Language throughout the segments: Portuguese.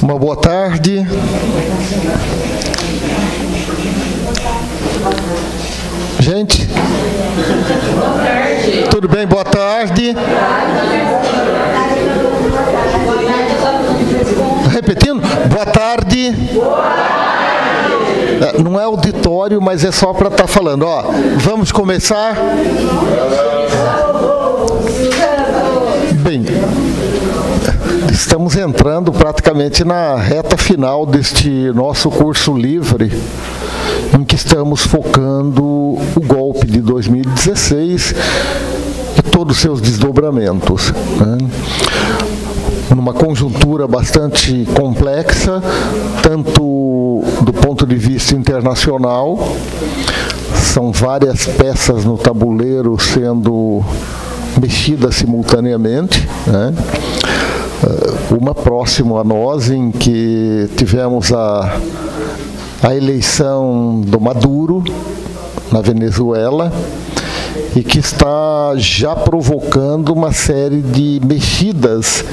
Uma boa tarde. Gente, tudo bem? Boa tarde. Repetindo, boa tarde. Não é auditório, mas é só para estar falando. Ó, vamos começar? Bem, estamos entrando praticamente na reta final deste nosso curso livre, em que estamos focando o golpe de 2016 e todos os seus desdobramentos, né? Numa conjuntura bastante complexa, tanto do ponto de vista internacional, são várias peças no tabuleiro sendo mexidas simultaneamente, né? Uma próxima a nós, em que tivemos a eleição do Maduro na Venezuela, e que está já provocando uma série de mexidas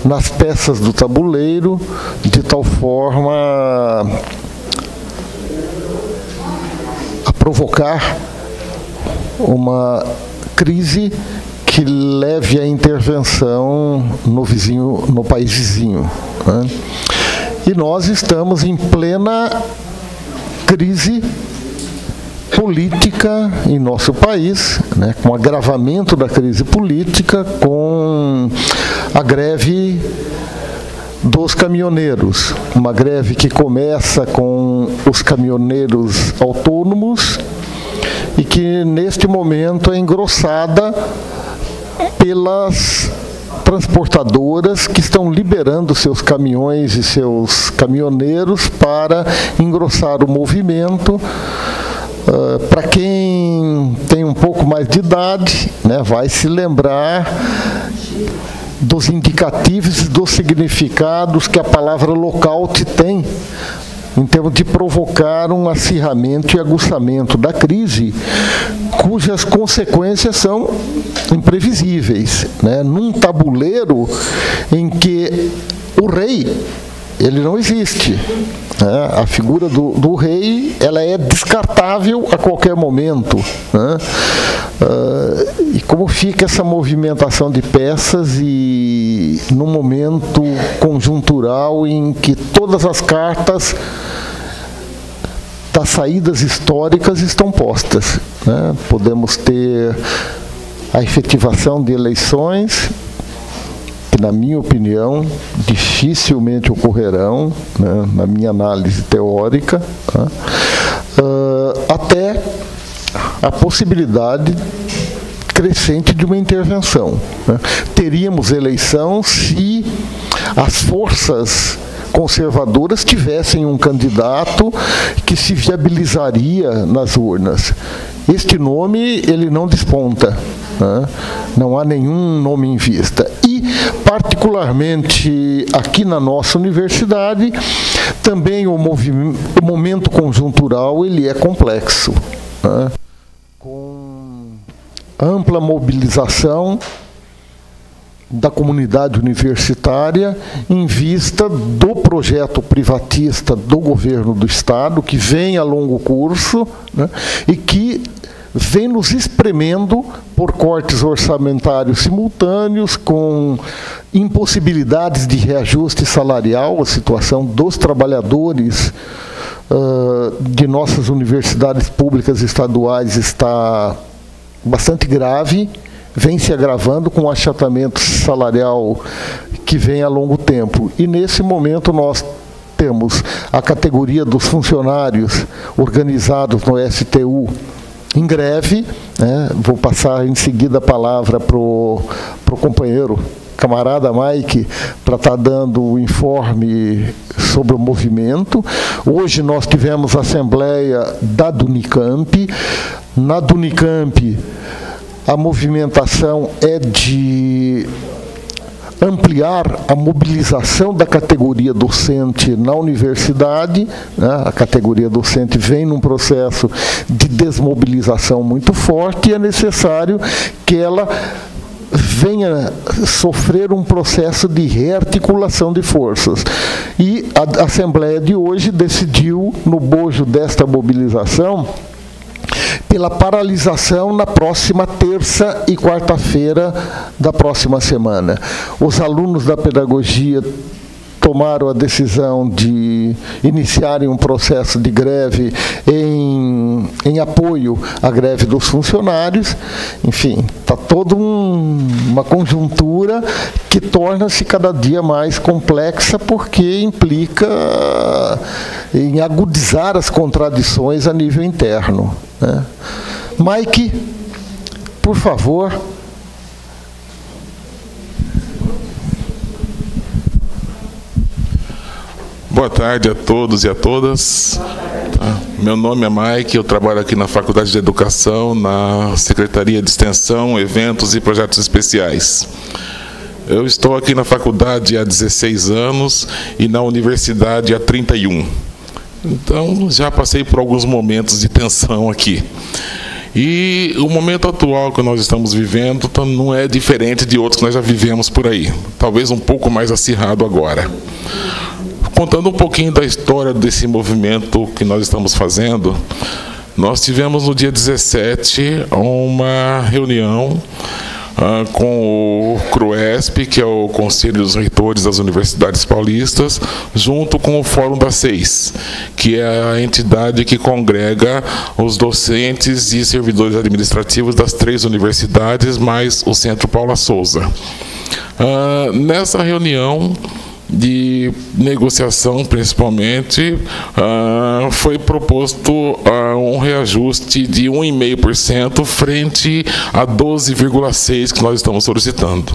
nas peças do tabuleiro, de tal forma a provocar uma crise que leve à intervenção no país vizinho, né? E nós estamos em plena crise política em nosso país, né, com o agravamento da crise política, com a greve dos caminhoneiros, uma greve que começa com os caminhoneiros autônomos e que neste momento é engrossada pelas transportadoras que estão liberando seus caminhões e seus caminhoneiros para engrossar o movimento. Para quem tem um pouco mais de idade, né, vai se lembrar dos indicativos e dos significados que a palavra lockout tem, em termos de provocar um acirramento e aguçamento da crise, cujas consequências são imprevisíveis, né? Num tabuleiro em que o rei, ele não existe, né? A figura do rei, ela é descartável a qualquer momento, né? E como fica essa movimentação de peças e num momento conjuntural em que todas as cartas das saídas históricas estão postas, né? Podemos ter a efetivação de eleições, que, na minha opinião, dificilmente ocorrerão, né, na minha análise teórica, tá? Até a possibilidade crescente de uma intervenção, né? Teríamos eleição se as forças conservadoras tivessem um candidato que se viabilizaria nas urnas. Este nome, ele não desponta, né? Não há nenhum nome em vista. E, particularmente aqui na nossa universidade, também o momento conjuntural, ele é complexo, né? Com ampla mobilização da comunidade universitária em vista do projeto privatista do governo do Estado, que vem a longo curso, né, e que vem nos espremendo por cortes orçamentários simultâneos, com impossibilidades de reajuste salarial. A situação dos trabalhadores de nossas universidades públicas estaduais está bastante grave, vem se agravando com o achatamento salarial que vem a longo tempo. E nesse momento nós temos a categoria dos funcionários organizados no STU em greve, né? Vou passar em seguida a palavra para o companheiro, camarada Mike, para estar dando o informe sobre o movimento. Hoje nós tivemos a assembleia da Dunicamp. Na Dunicamp, a movimentação é de ampliar a mobilização da categoria docente na universidade, né? A categoria docente vem num processo de desmobilização muito forte e é necessário que ela venha sofrer um processo de rearticulação de forças. E a Assembleia de hoje decidiu, no bojo desta mobilização, pela paralisação na próxima terça e quarta-feira da próxima semana. Os alunos da pedagogia tomaram a decisão de iniciarem um processo de greve em apoio à greve dos funcionários. Enfim, está toda uma conjuntura que torna-se cada dia mais complexa, porque implica em agudizar as contradições a nível interno, né? Mike, por favor. Boa tarde a todos e a todas. Meu nome é Mike, eu trabalho aqui na Faculdade de Educação, na Secretaria de Extensão, Eventos e Projetos Especiais. Eu estou aqui na faculdade há 16 anos e na universidade há 31. Então, já passei por alguns momentos de tensão aqui. E o momento atual que nós estamos vivendo não é diferente de outros que nós já vivemos por aí. Talvez um pouco mais acirrado agora. Contando um pouquinho da história desse movimento que nós estamos fazendo, nós tivemos no dia 17 uma reunião com o CRUESP, que é o Conselho dos Reitores das Universidades Paulistas, junto com o Fórum das Seis, que é a entidade que congrega os docentes e servidores administrativos das 3 universidades, mais o Centro Paula Souza. Nessa reunião de negociação, principalmente, foi proposto um reajuste de 1,5% frente a 12,6% que nós estamos solicitando.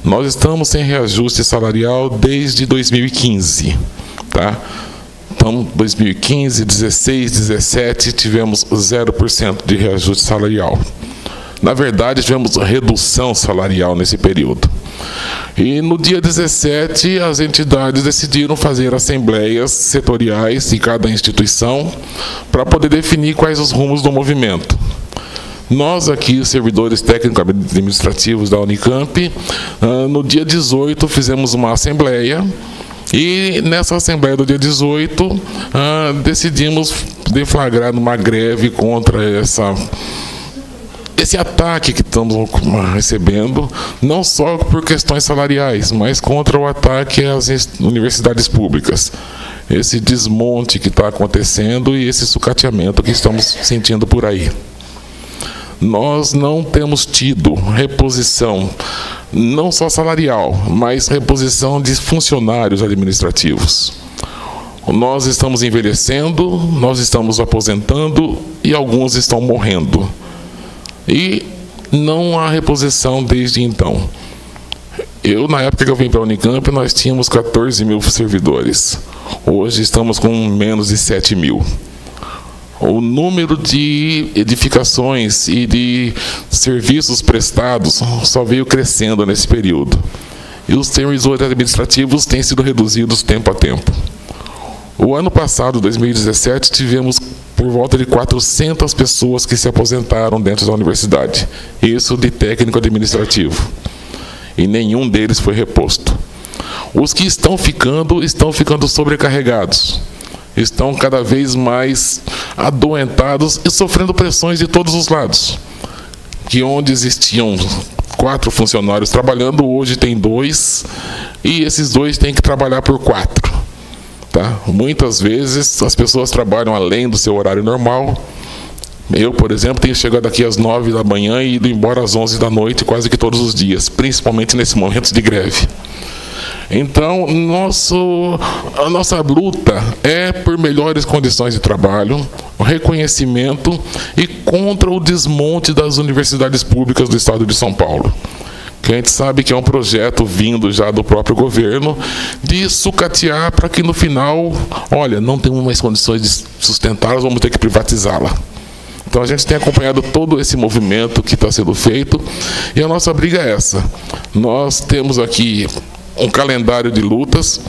Nós estamos sem reajuste salarial desde 2015, tá? Então, 2015, 16, 17, tivemos 0% de reajuste salarial. Na verdade, tivemos redução salarial nesse período. E no dia 17, as entidades decidiram fazer assembleias setoriais em cada instituição para poder definir quais os rumos do movimento. Nós aqui, servidores técnicos administrativos da Unicamp, no dia 18 fizemos uma assembleia e nessa assembleia do dia 18 decidimos deflagrar uma greve contra esse ataque que estamos recebendo, não só por questões salariais, mas contra o ataque às universidades públicas. Esse desmonte que está acontecendo e esse sucateamento que estamos sentindo por aí. Nós não temos tido reposição, não só salarial, mas reposição de funcionários administrativos. Nós estamos envelhecendo, nós estamos aposentando e alguns estão morrendo. E não há reposição desde então. Na época que eu vim para a Unicamp, nós tínhamos 14 mil servidores. Hoje estamos com menos de 7 mil. O número de edificações e de serviços prestados só veio crescendo nesse período. E os servidores administrativos têm sido reduzidos tempo a tempo. O ano passado, 2017, tivemos por volta de 400 pessoas que se aposentaram dentro da universidade. Isso de técnico administrativo. E nenhum deles foi reposto. Os que estão ficando sobrecarregados. Estão cada vez mais adoentados e sofrendo pressões de todos os lados. Que onde existiam 4 funcionários trabalhando, hoje tem 2, e esses 2 têm que trabalhar por 4. Tá? Muitas vezes as pessoas trabalham além do seu horário normal. Eu, por exemplo, tenho chegado aqui às 9 da manhã e ido embora às 11 da noite quase que todos os dias, principalmente nesse momento de greve. Então, a nossa luta é por melhores condições de trabalho, o reconhecimento e contra o desmonte das universidades públicas do Estado de São Paulo. Que a gente sabe que é um projeto vindo já do próprio governo de sucatear para que no final, olha, não temos mais condições de sustentá-las, vamos ter que privatizá-la. Então a gente tem acompanhado todo esse movimento que está sendo feito e a nossa briga é essa. Nós temos aqui um calendário de lutas.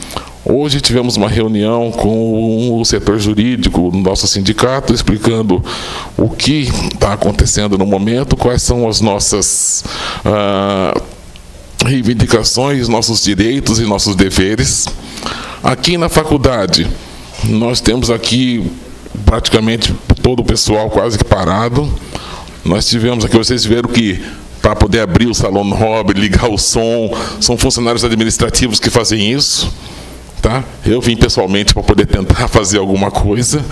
Hoje tivemos uma reunião com o setor jurídico do nosso sindicato, explicando o que está acontecendo no momento, quais são as nossas reivindicações, nossos direitos e nossos deveres. Aqui na faculdade, nós temos aqui praticamente todo o pessoal quase que parado. Nós tivemos aqui, vocês viram que para poder abrir o salão nobre, ligar o som, são funcionários administrativos que fazem isso. Tá? Eu vim pessoalmente para poder tentar fazer alguma coisa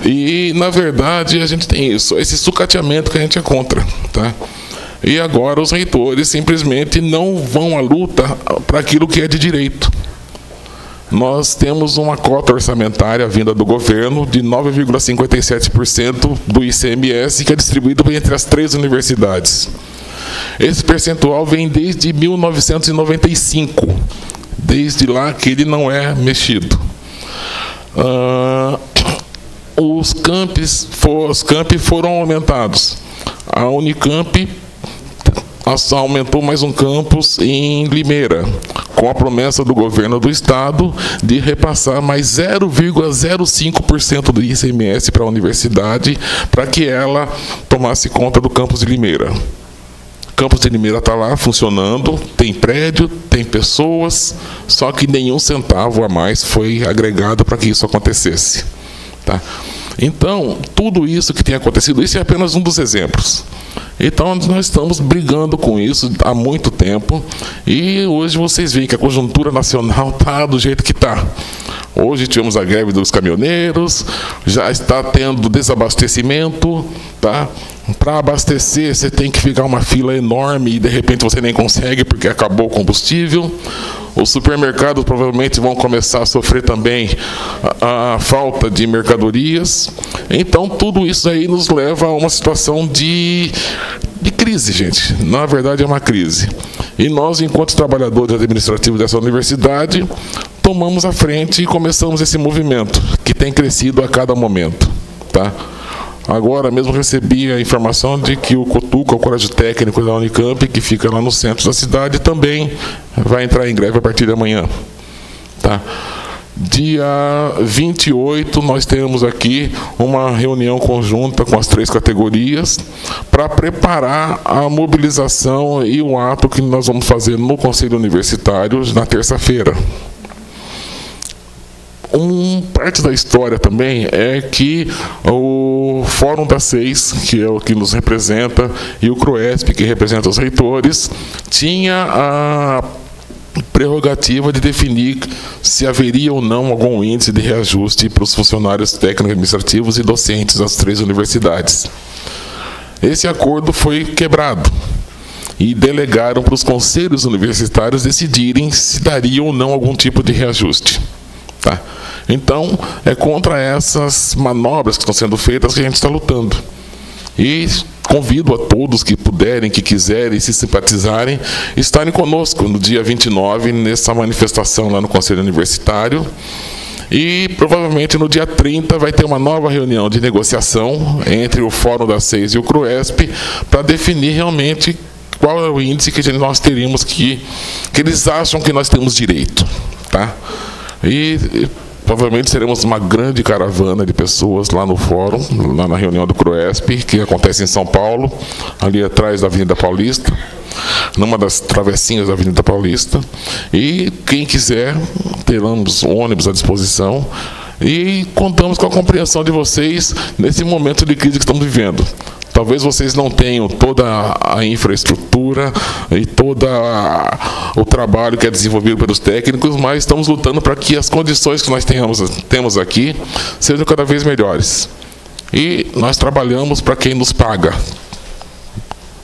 e, na verdade, a gente tem isso, esse sucateamento que a gente é contra. Tá? E agora os reitores simplesmente não vão à luta para aquilo que é de direito. Nós temos uma cota orçamentária vinda do governo de 9,57% do ICMS, que é distribuído entre as 3 universidades. Esse percentual vem desde 1995. Desde lá que ele não é mexido. Os campi foram aumentados. A Unicamp aumentou mais um campus em Limeira, com a promessa do governo do estado de repassar mais 0,05% do ICMS para a universidade, para que ela tomasse conta do campus de Limeira. O campus de Limeira está lá funcionando, tem prédio, tem pessoas, só que nenhum centavo a mais foi agregado para que isso acontecesse. Tá? Então, tudo isso que tem acontecido, isso é apenas um dos exemplos. Então, nós estamos brigando com isso há muito tempo, e hoje vocês veem que a conjuntura nacional está do jeito que está. Hoje tivemos a greve dos caminhoneiros, já está tendo desabastecimento, tá? Para abastecer, você tem que ficar uma fila enorme e de repente você nem consegue porque acabou o combustível. Os supermercados provavelmente vão começar a sofrer também a falta de mercadorias. Então, tudo isso aí nos leva a uma situação de crise, gente. Na verdade, é uma crise. E nós, enquanto trabalhadores administrativos dessa universidade, tomamos a frente e começamos esse movimento, que tem crescido a cada momento. Tá? Agora mesmo recebi a informação de que o COTUCA, o Colégio Técnico da Unicamp, que fica lá no centro da cidade, também vai entrar em greve a partir de amanhã. Tá? Dia 28, nós temos aqui uma reunião conjunta com as 3 categorias para preparar a mobilização e o ato que nós vamos fazer no Conselho Universitário na terça-feira. Parte da história também é que o Fórum das 6, que é o que nos representa, e o CRUESP, que representa os reitores, tinha a prerrogativa de definir se haveria ou não algum índice de reajuste para os funcionários técnicos administrativos e docentes das 3 universidades. Esse acordo foi quebrado e delegaram para os conselhos universitários decidirem se daria ou não algum tipo de reajuste. Tá? Então, é contra essas manobras que estão sendo feitas que a gente está lutando. E convido a todos que puderem, que quiserem, se simpatizarem, estarem conosco no dia 29, nessa manifestação lá no Conselho Universitário. E provavelmente no dia 30 vai ter uma nova reunião de negociação entre o Fórum das 6 e o CRUESP para definir realmente qual é o índice que nós teríamos que eles acham que nós temos direito. Tá? E provavelmente seremos uma grande caravana de pessoas lá no fórum, lá na reunião do CRUESP, que acontece em São Paulo, ali atrás da Avenida Paulista, numa das travessinhas da Avenida Paulista. E quem quiser, teremos ônibus à disposição e contamos com a compreensão de vocês nesse momento de crise que estamos vivendo. Talvez vocês não tenham toda a infraestrutura e todo o trabalho que é desenvolvido pelos técnicos, mas estamos lutando para que as condições que nós temos aqui sejam cada vez melhores. E nós trabalhamos para quem nos paga,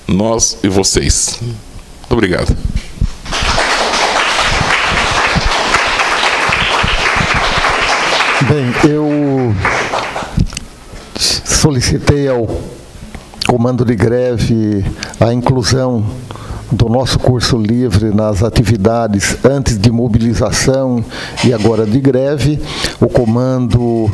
nós e vocês. Muito obrigado. Bem, eu solicitei ao Comando de Greve a inclusão do nosso curso livre nas atividades antes de mobilização e agora de greve. O Comando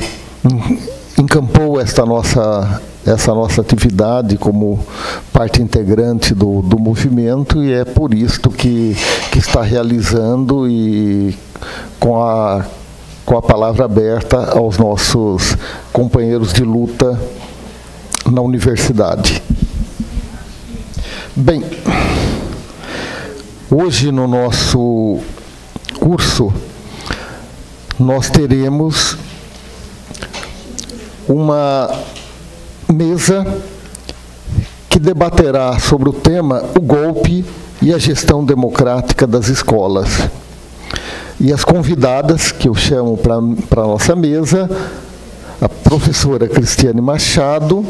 encampou esta nossa essa nossa atividade como parte integrante do movimento, e é por isto que está realizando, e com a palavra aberta aos nossos companheiros de luta na universidade. Bem, hoje no nosso curso nós teremos uma mesa que debaterá sobre o tema o golpe e a gestão democrática das escolas. E as convidadas que eu chamo para a nossa mesa, a professora Cristiane Machado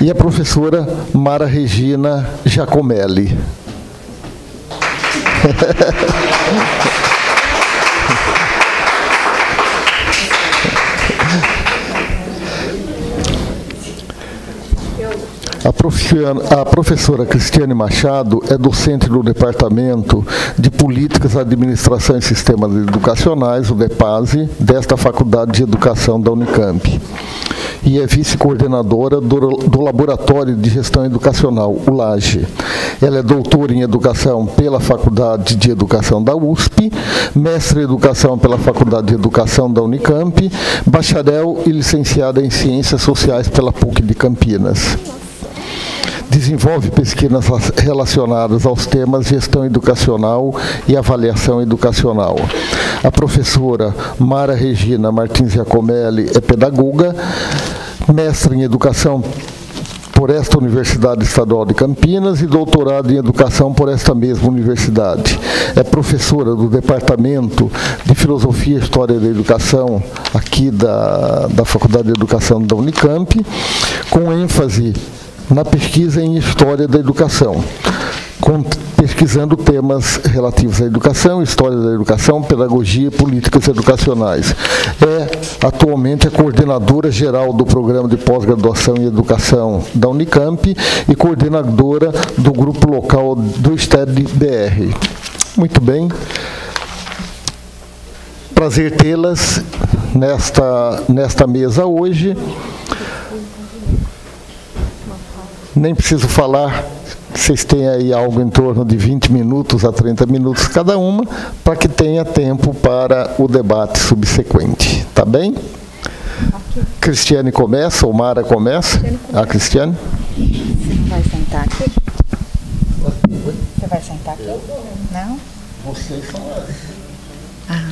e a professora Mara Regina Giacomelli. A professora Cristiane Machado é docente do Departamento de Políticas, Administração e Sistemas Educacionais, o DEPASE, desta Faculdade de Educação da Unicamp. E é vice-coordenadora do Laboratório de Gestão Educacional, o LAGE. Ela é doutora em Educação pela Faculdade de Educação da USP, mestre em Educação pela Faculdade de Educação da Unicamp, bacharel e licenciada em Ciências Sociais pela PUC de Campinas. Desenvolve pesquisas relacionadas aos temas gestão educacional e avaliação educacional. A professora Mara Regina Martins Giacomelli é pedagoga, mestre em educação por esta Universidade Estadual de Campinas e doutorado em educação por esta mesma universidade. É professora do Departamento de Filosofia e História da Educação aqui da Faculdade de Educação da Unicamp, com ênfase na pesquisa em História da Educação, pesquisando temas relativos à educação, História da Educação, Pedagogia e Políticas Educacionais. É atualmente a coordenadora geral do Programa de Pós-Graduação em Educação da Unicamp e coordenadora do Grupo Local do STED-BR. Muito bem. Prazer tê-las nesta mesa hoje. Nem preciso falar, vocês têm aí algo em torno de 20 minutos a 30 minutos cada uma, para que tenha tempo para o debate subsequente. Tá bem? Okay. Cristiane começa, ou Mara começa? A Cristiane? Você não vai sentar aqui? Você vai sentar aqui? Não? Vocês são as. Ah,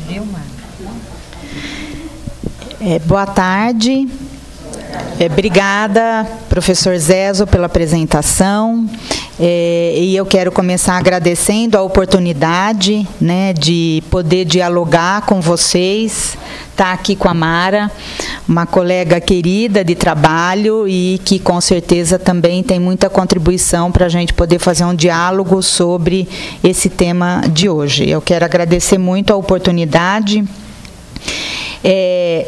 viu, Mara? Boa tarde. Obrigada, professor Zezo, pela apresentação. E eu quero começar agradecendo a oportunidade, né, de poder dialogar com vocês, estar aqui com a Mara, uma colega querida de trabalho e que, com certeza, também tem muita contribuição para a gente poder fazer um diálogo sobre esse tema de hoje. Eu quero agradecer muito a oportunidade.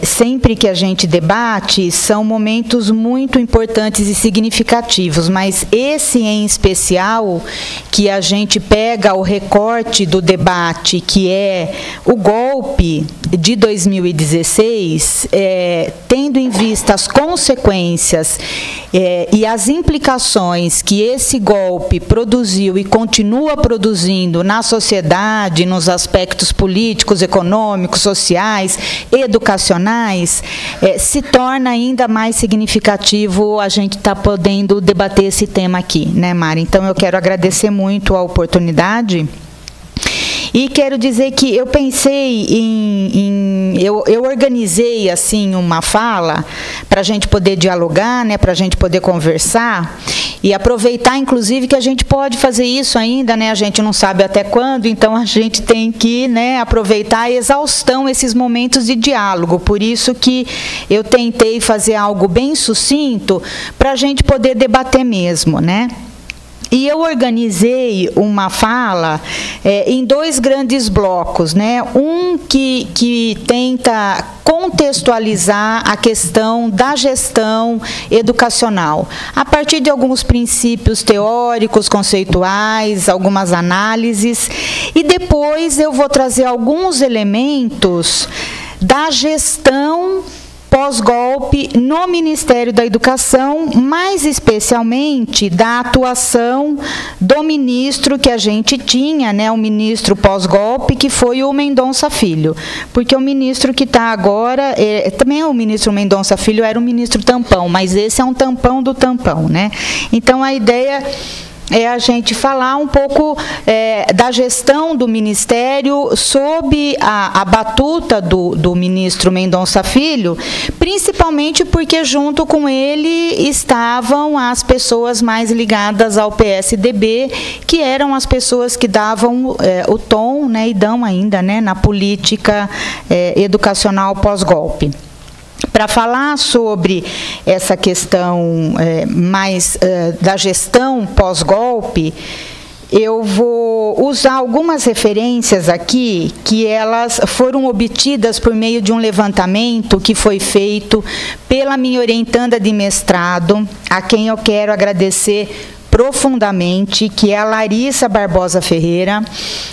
Sempre que a gente debate, são momentos muito importantes e significativos, mas esse em especial, que a gente pega o recorte do debate, que é o golpe de 2016, tendo em vista as consequências e as implicações que esse golpe produziu e continua produzindo na sociedade, nos aspectos políticos, econômicos, sociais, educacionais, se torna ainda mais significativo a gente estar podendo debater esse tema aqui, né, Mara? Então, eu quero agradecer muito a oportunidade. E quero dizer que eu pensei eu organizei assim uma fala para a gente poder dialogar, né, para a gente poder conversar e aproveitar, inclusive, que a gente pode fazer isso ainda, né? A gente não sabe até quando, então a gente tem que, né, aproveitar a exaustão esses momentos de diálogo. Por isso que eu tentei fazer algo bem sucinto para a gente poder debater mesmo, né? E eu organizei uma fala em dois grandes blocos, né? Um que tenta contextualizar a questão da gestão educacional, a partir de alguns princípios teóricos, conceituais, algumas análises, e depois eu vou trazer alguns elementos da gestão pós-golpe no Ministério da Educação, mais especialmente da atuação do ministro que a gente tinha, né, o ministro pós-golpe, que foi o Mendonça Filho. Porque o ministro que está agora, também o ministro Mendonça Filho era um ministro tampão, mas esse é um tampão do tampão, né? Então, a ideia é a gente falar um pouco da gestão do Ministério sob a batuta do ministro Mendonça Filho, principalmente porque junto com ele estavam as pessoas mais ligadas ao PSDB, que eram as pessoas que davam o tom, né, e dão ainda, né, na política educacional pós-golpe. Para falar sobre essa questão mais da gestão pós-golpe, eu vou usar algumas referências aqui que elas foram obtidas por meio de um levantamento que foi feito pela minha orientanda de mestrado, a quem eu quero agradecer profundamente, que é a Larissa Barbosa Ferreira.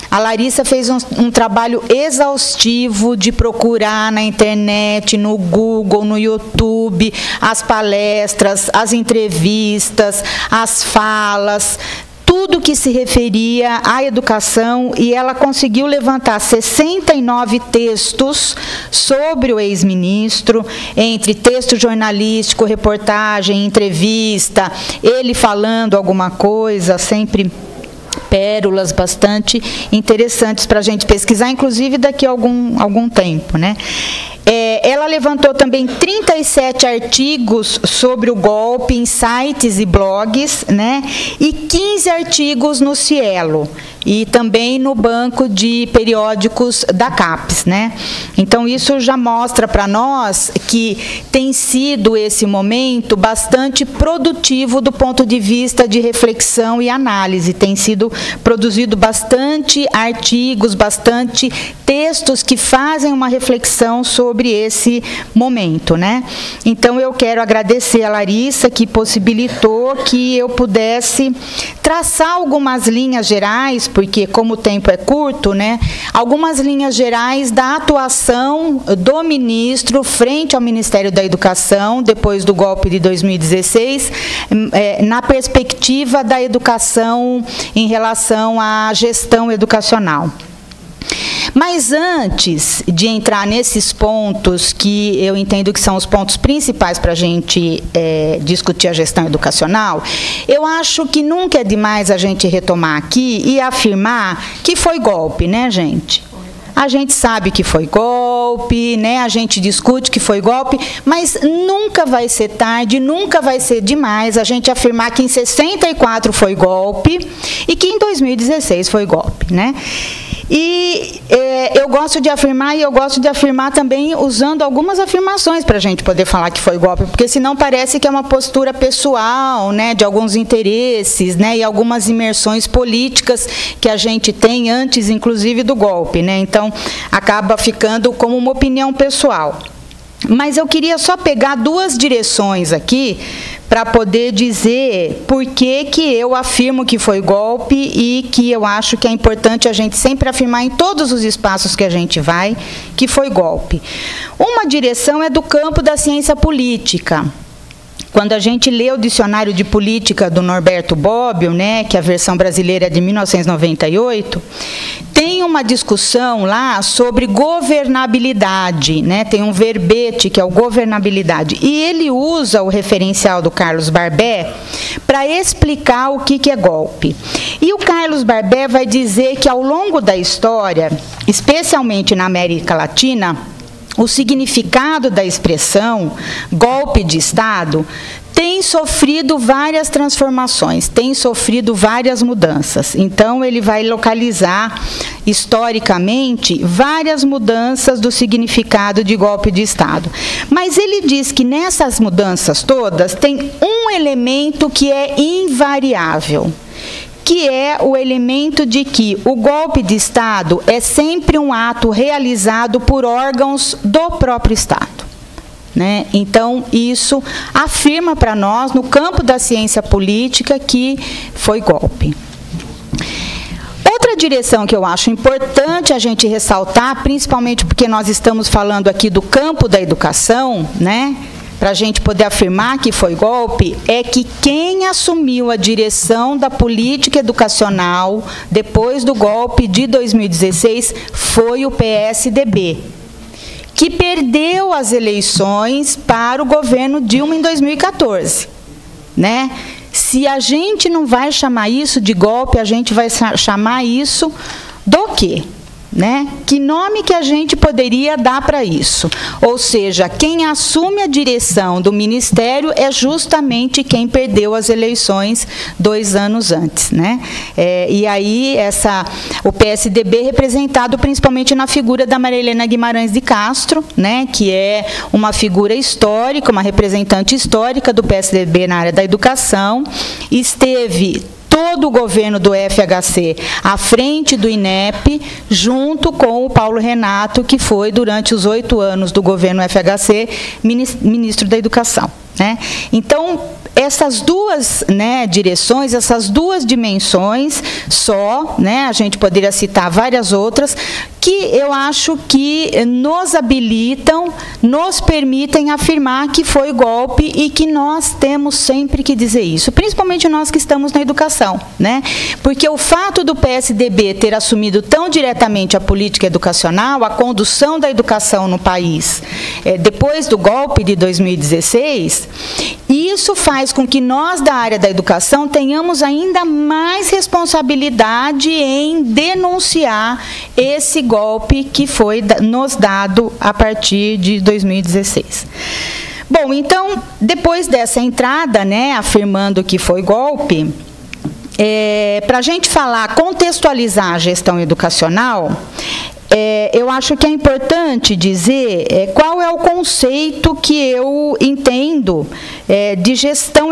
A Larissa fez um trabalho exaustivo de procurar na internet, no Google, no YouTube, as palestras, as entrevistas, as falas, tudo que se referia à educação, e ela conseguiu levantar 69 textos sobre o ex-ministro, entre texto jornalístico, reportagem, entrevista, ele falando alguma coisa, sempre pérolas bastante interessantes para a gente pesquisar, inclusive daqui a algum tempo, né? Ela levantou também 37 artigos sobre o golpe em sites e blogs, né? E 15 artigos no Cielo e também no banco de periódicos da CAPES, né? Então, isso já mostra para nós que tem sido esse momento bastante produtivo do ponto de vista de reflexão e análise. Tem sido produzido bastante artigos, bastante textos que fazem uma reflexão sobre esse momento, né? Então, eu quero agradecer a Larissa, que possibilitou que eu pudesse traçar algumas linhas gerais, porque como o tempo é curto, né, algumas linhas gerais da atuação do ministro frente ao Ministério da Educação, depois do golpe de 2016, na perspectiva da educação em relação à gestão educacional. Mas antes de entrar nesses pontos, que eu entendo que são os pontos principais para a gente discutir a gestão educacional, eu acho que nunca é demais a gente retomar aqui e afirmar que foi golpe, né, gente? A gente sabe que foi golpe, né? A gente discute que foi golpe, mas nunca vai ser tarde, nunca vai ser demais a gente afirmar que em 64 foi golpe e que em 2016 foi golpe, né? E eu gosto de afirmar, e eu gosto de afirmar também usando algumas afirmações para a gente poder falar que foi golpe, porque senão parece que é uma postura pessoal, né, de alguns interesses, né, e algumas imersões políticas que a gente tem antes, inclusive, do golpe, né? Então, acaba ficando como uma opinião pessoal. Mas eu queria só pegar duas direções aqui para poder dizer por que eu afirmo que foi golpe e que eu acho que é importante a gente sempre afirmar em todos os espaços que a gente vai que foi golpe. Uma direção é do campo da ciência política. Quando a gente lê o dicionário de política do Norberto Bobbio, né, que a versão brasileira é de 1998, tem uma discussão lá sobre governabilidade, né, tem um verbete que é o governabilidade, e ele usa o referencial do Carlos Barbé para explicar o que é golpe. E o Carlos Barbé vai dizer que ao longo da história, especialmente na América Latina, o significado da expressão golpe de Estado tem sofrido várias transformações, tem sofrido várias mudanças. Então, ele vai localizar, historicamente, várias mudanças do significado de golpe de Estado. Mas ele diz que nessas mudanças todas tem um elemento que é invariável, que é o elemento de que o golpe de Estado é sempre um ato realizado por órgãos do próprio Estado, né? Então, isso afirma para nós, no campo da ciência política, que foi golpe. Outra direção que eu acho importante a gente ressaltar, principalmente porque nós estamos falando aqui do campo da educação, né? Para a gente poder afirmar que foi golpe, é que quem assumiu a direção da política educacional depois do golpe de 2016 foi o PSDB, que perdeu as eleições para o governo Dilma em 2014, né? Se a gente não vai chamar isso de golpe, a gente vai chamar isso do quê? Né? Que nome que a gente poderia dar para isso? Ou seja, quem assume a direção do Ministério é justamente quem perdeu as eleições 2 anos antes, né? E aí o PSDB representado principalmente na figura da Maria Helena Guimarães de Castro, né? Que é uma figura histórica, uma representante histórica do PSDB na área da educação, esteve todo o governo do FHC à frente do INEP, junto com o Paulo Renato, que foi, durante os 8 anos do governo FHC, ministro da Educação, né? Então, essas duas, né, direções, essas duas dimensões só, né, a gente poderia citar várias outras, que eu acho que nos habilitam, nos permitem afirmar que foi golpe e que nós temos sempre que dizer isso, principalmente nós que estamos na educação, né? Porque o fato do PSDB ter assumido tão diretamente a política educacional, a condução da educação no país, depois do golpe de 2016, isso faz com que nós, da área da educação, tenhamos ainda mais responsabilidade em denunciar esse golpe que foi nos dado a partir de 2016. Bom, então, depois dessa entrada, né, afirmando que foi golpe, para a gente falar, contextualizar a gestão educacional, eu acho que é importante dizer qual é o conceito que eu entendo de gestão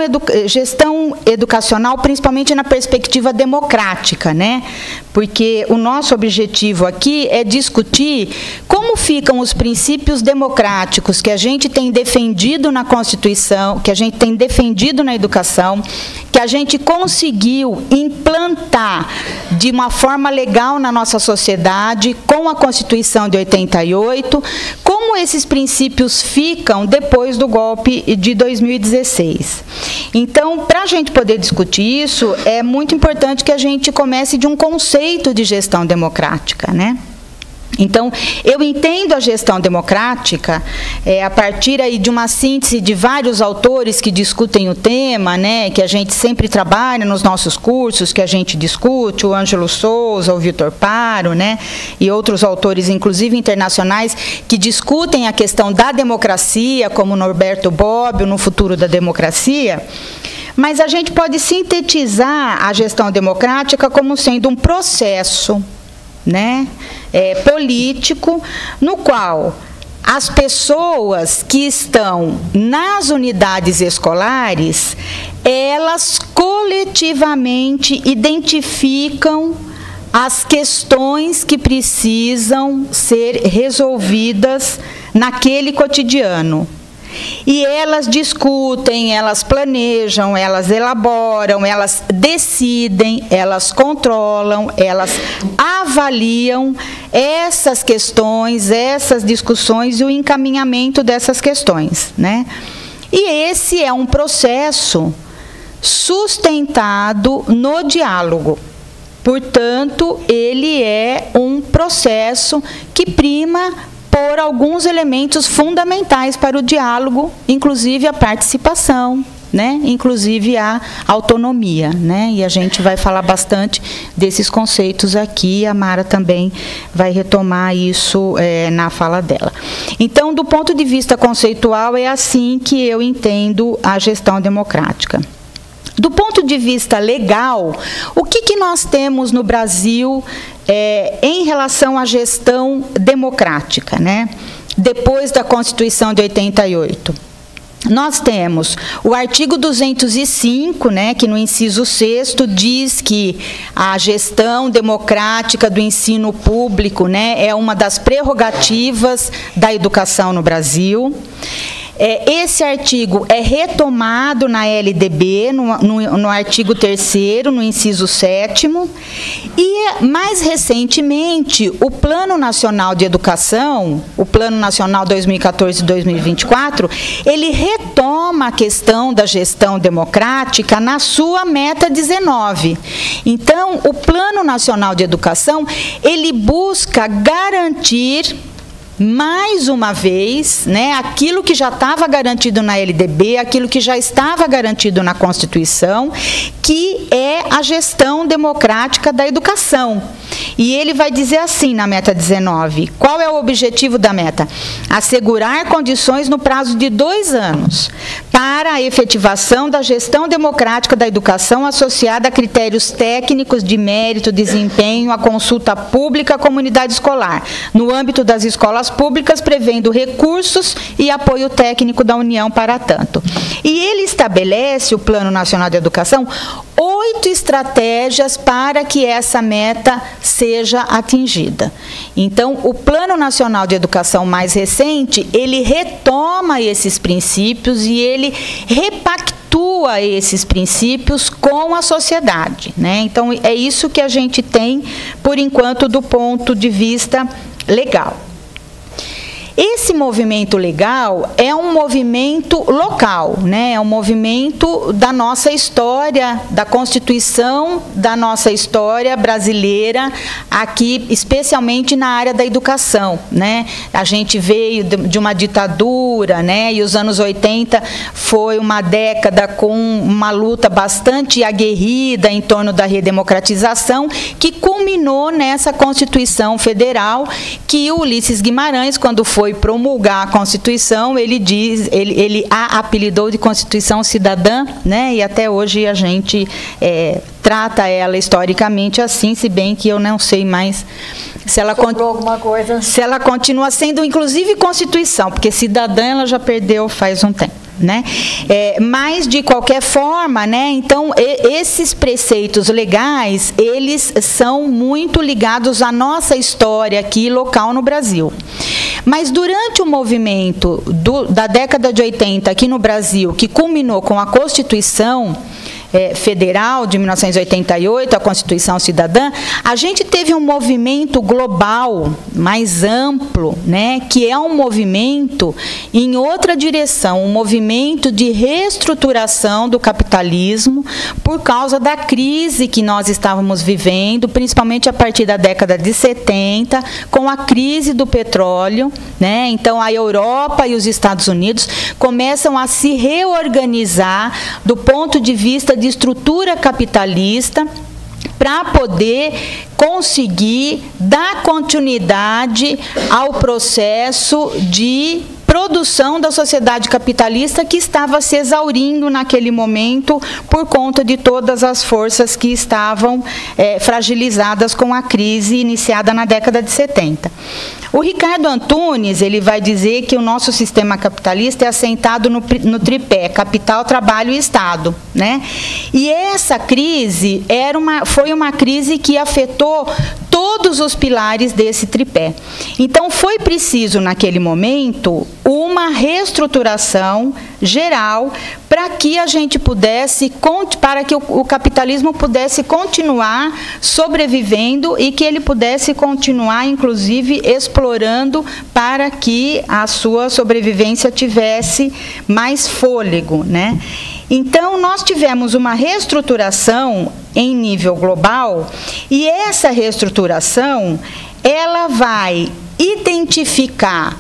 educacional, principalmente na perspectiva democrática, né? Porque o nosso objetivo aqui é discutir como ficam os princípios democráticos que a gente tem defendido na Constituição, que a gente tem defendido na educação, que a gente conseguiu implantar de uma forma legal na nossa sociedade, com a Constituição de 88, como esses princípios ficam depois do golpe de 2016. Então, para a gente poder discutir isso, é muito importante que a gente comece de um conceito de gestão democrática, né? Então, eu entendo a gestão democrática a partir aí de uma síntese de vários autores que discutem o tema, né, que a gente sempre trabalha nos nossos cursos, que a gente discute, o Ângelo Souza, o Vitor Paro, né, e outros autores, inclusive internacionais, que discutem a questão da democracia, como Norberto Bobbio, no Futuro da Democracia. Mas a gente pode sintetizar a gestão democrática como sendo um processo, né, político, no qual as pessoas que estão nas unidades escolares, elas coletivamente identificam as questões que precisam ser resolvidas naquele cotidiano. E elas discutem, elas planejam, elas elaboram, elas decidem, elas controlam, elas avaliam essas questões, essas discussões e o encaminhamento dessas questões, né? E esse é um processo sustentado no diálogo. Portanto, ele é um processo que prima por alguns elementos fundamentais para o diálogo, inclusive a participação, né? Inclusive a autonomia, né? E a gente vai falar bastante desses conceitos aqui, a Mara também vai retomar isso na fala dela. Então, do ponto de vista conceitual, é assim que eu entendo a gestão democrática. Do ponto de vista legal, o que nós temos no Brasil em relação à gestão democrática, né? Depois da Constituição de 88? Nós temos o artigo 205, né, que no inciso 6º diz que a gestão democrática do ensino público, né, é uma das prerrogativas da educação no Brasil. Esse artigo é retomado na LDB, no artigo 3º, no inciso 7º, e, mais recentemente, o Plano Nacional de Educação, o Plano Nacional 2014-2024, ele retoma a questão da gestão democrática na sua meta 19. Então, o Plano Nacional de Educação, ele busca garantir, mais uma vez, né, aquilo que já estava garantido na LDB, aquilo que já estava garantido na Constituição, que é a gestão democrática da educação. E ele vai dizer assim na meta 19, qual é o objetivo da meta? Assegurar condições no prazo de 2 anos para a efetivação da gestão democrática da educação associada a critérios técnicos de mérito, desempenho, a consulta pública à comunidade escolar, no âmbito das escolas públicas, prevendo recursos e apoio técnico da União para tanto. E ele estabelece, o Plano Nacional de Educação, 8 estratégias para que essa meta seja atingida. Então, o Plano Nacional de Educação mais recente, ele retoma esses princípios e ele repactua esses princípios com a sociedade, né? Então, é isso que a gente tem, por enquanto, do ponto de vista legal. Esse movimento legal é um movimento local, né? É um movimento da nossa história, da Constituição da nossa história brasileira, aqui, especialmente na área da educação, né? A gente veio de uma ditadura, né? E os anos 80 foi uma década com uma luta bastante aguerrida em torno da redemocratização, que culminou nessa Constituição Federal, que o Ulisses Guimarães, quando foi promulgar a Constituição, ele a apelidou de Constituição Cidadã, né? E até hoje a gente trata ela historicamente assim, se bem que eu não sei mais se ela continua sendo, inclusive, Constituição, porque cidadã ela já perdeu faz um tempo, né? Mas, de qualquer forma, né, então, esses preceitos legais, eles são muito ligados à nossa história aqui local no Brasil. Mas durante o movimento da década de 80 aqui no Brasil, que culminou com a Constituição Federal de 1988, a Constituição Cidadã, a gente teve um movimento global mais amplo, né, que é um movimento em outra direção, um movimento de reestruturação do capitalismo por causa da crise que nós estávamos vivendo, principalmente a partir da década de 70, com a crise do petróleo, né? Então a Europa e os Estados Unidos começam a se reorganizar do ponto de vista de estrutura capitalista para poder conseguir dar continuidade ao processo de produção da sociedade capitalista que estava se exaurindo naquele momento por conta de todas as forças que estavam fragilizadas com a crise iniciada na década de 70. O Ricardo Antunes, ele vai dizer que o nosso sistema capitalista é assentado no tripé, capital, trabalho e Estado, né? E essa crise foi uma crise que afetou todos os pilares desse tripé. Então, foi preciso, naquele momento, uma reestruturação geral para que a gente pudesse, para que o capitalismo pudesse continuar sobrevivendo e que ele pudesse continuar, inclusive, explorando para que a sua sobrevivência tivesse mais fôlego, né? Então, nós tivemos uma reestruturação em nível global e essa reestruturação, ela vai identificar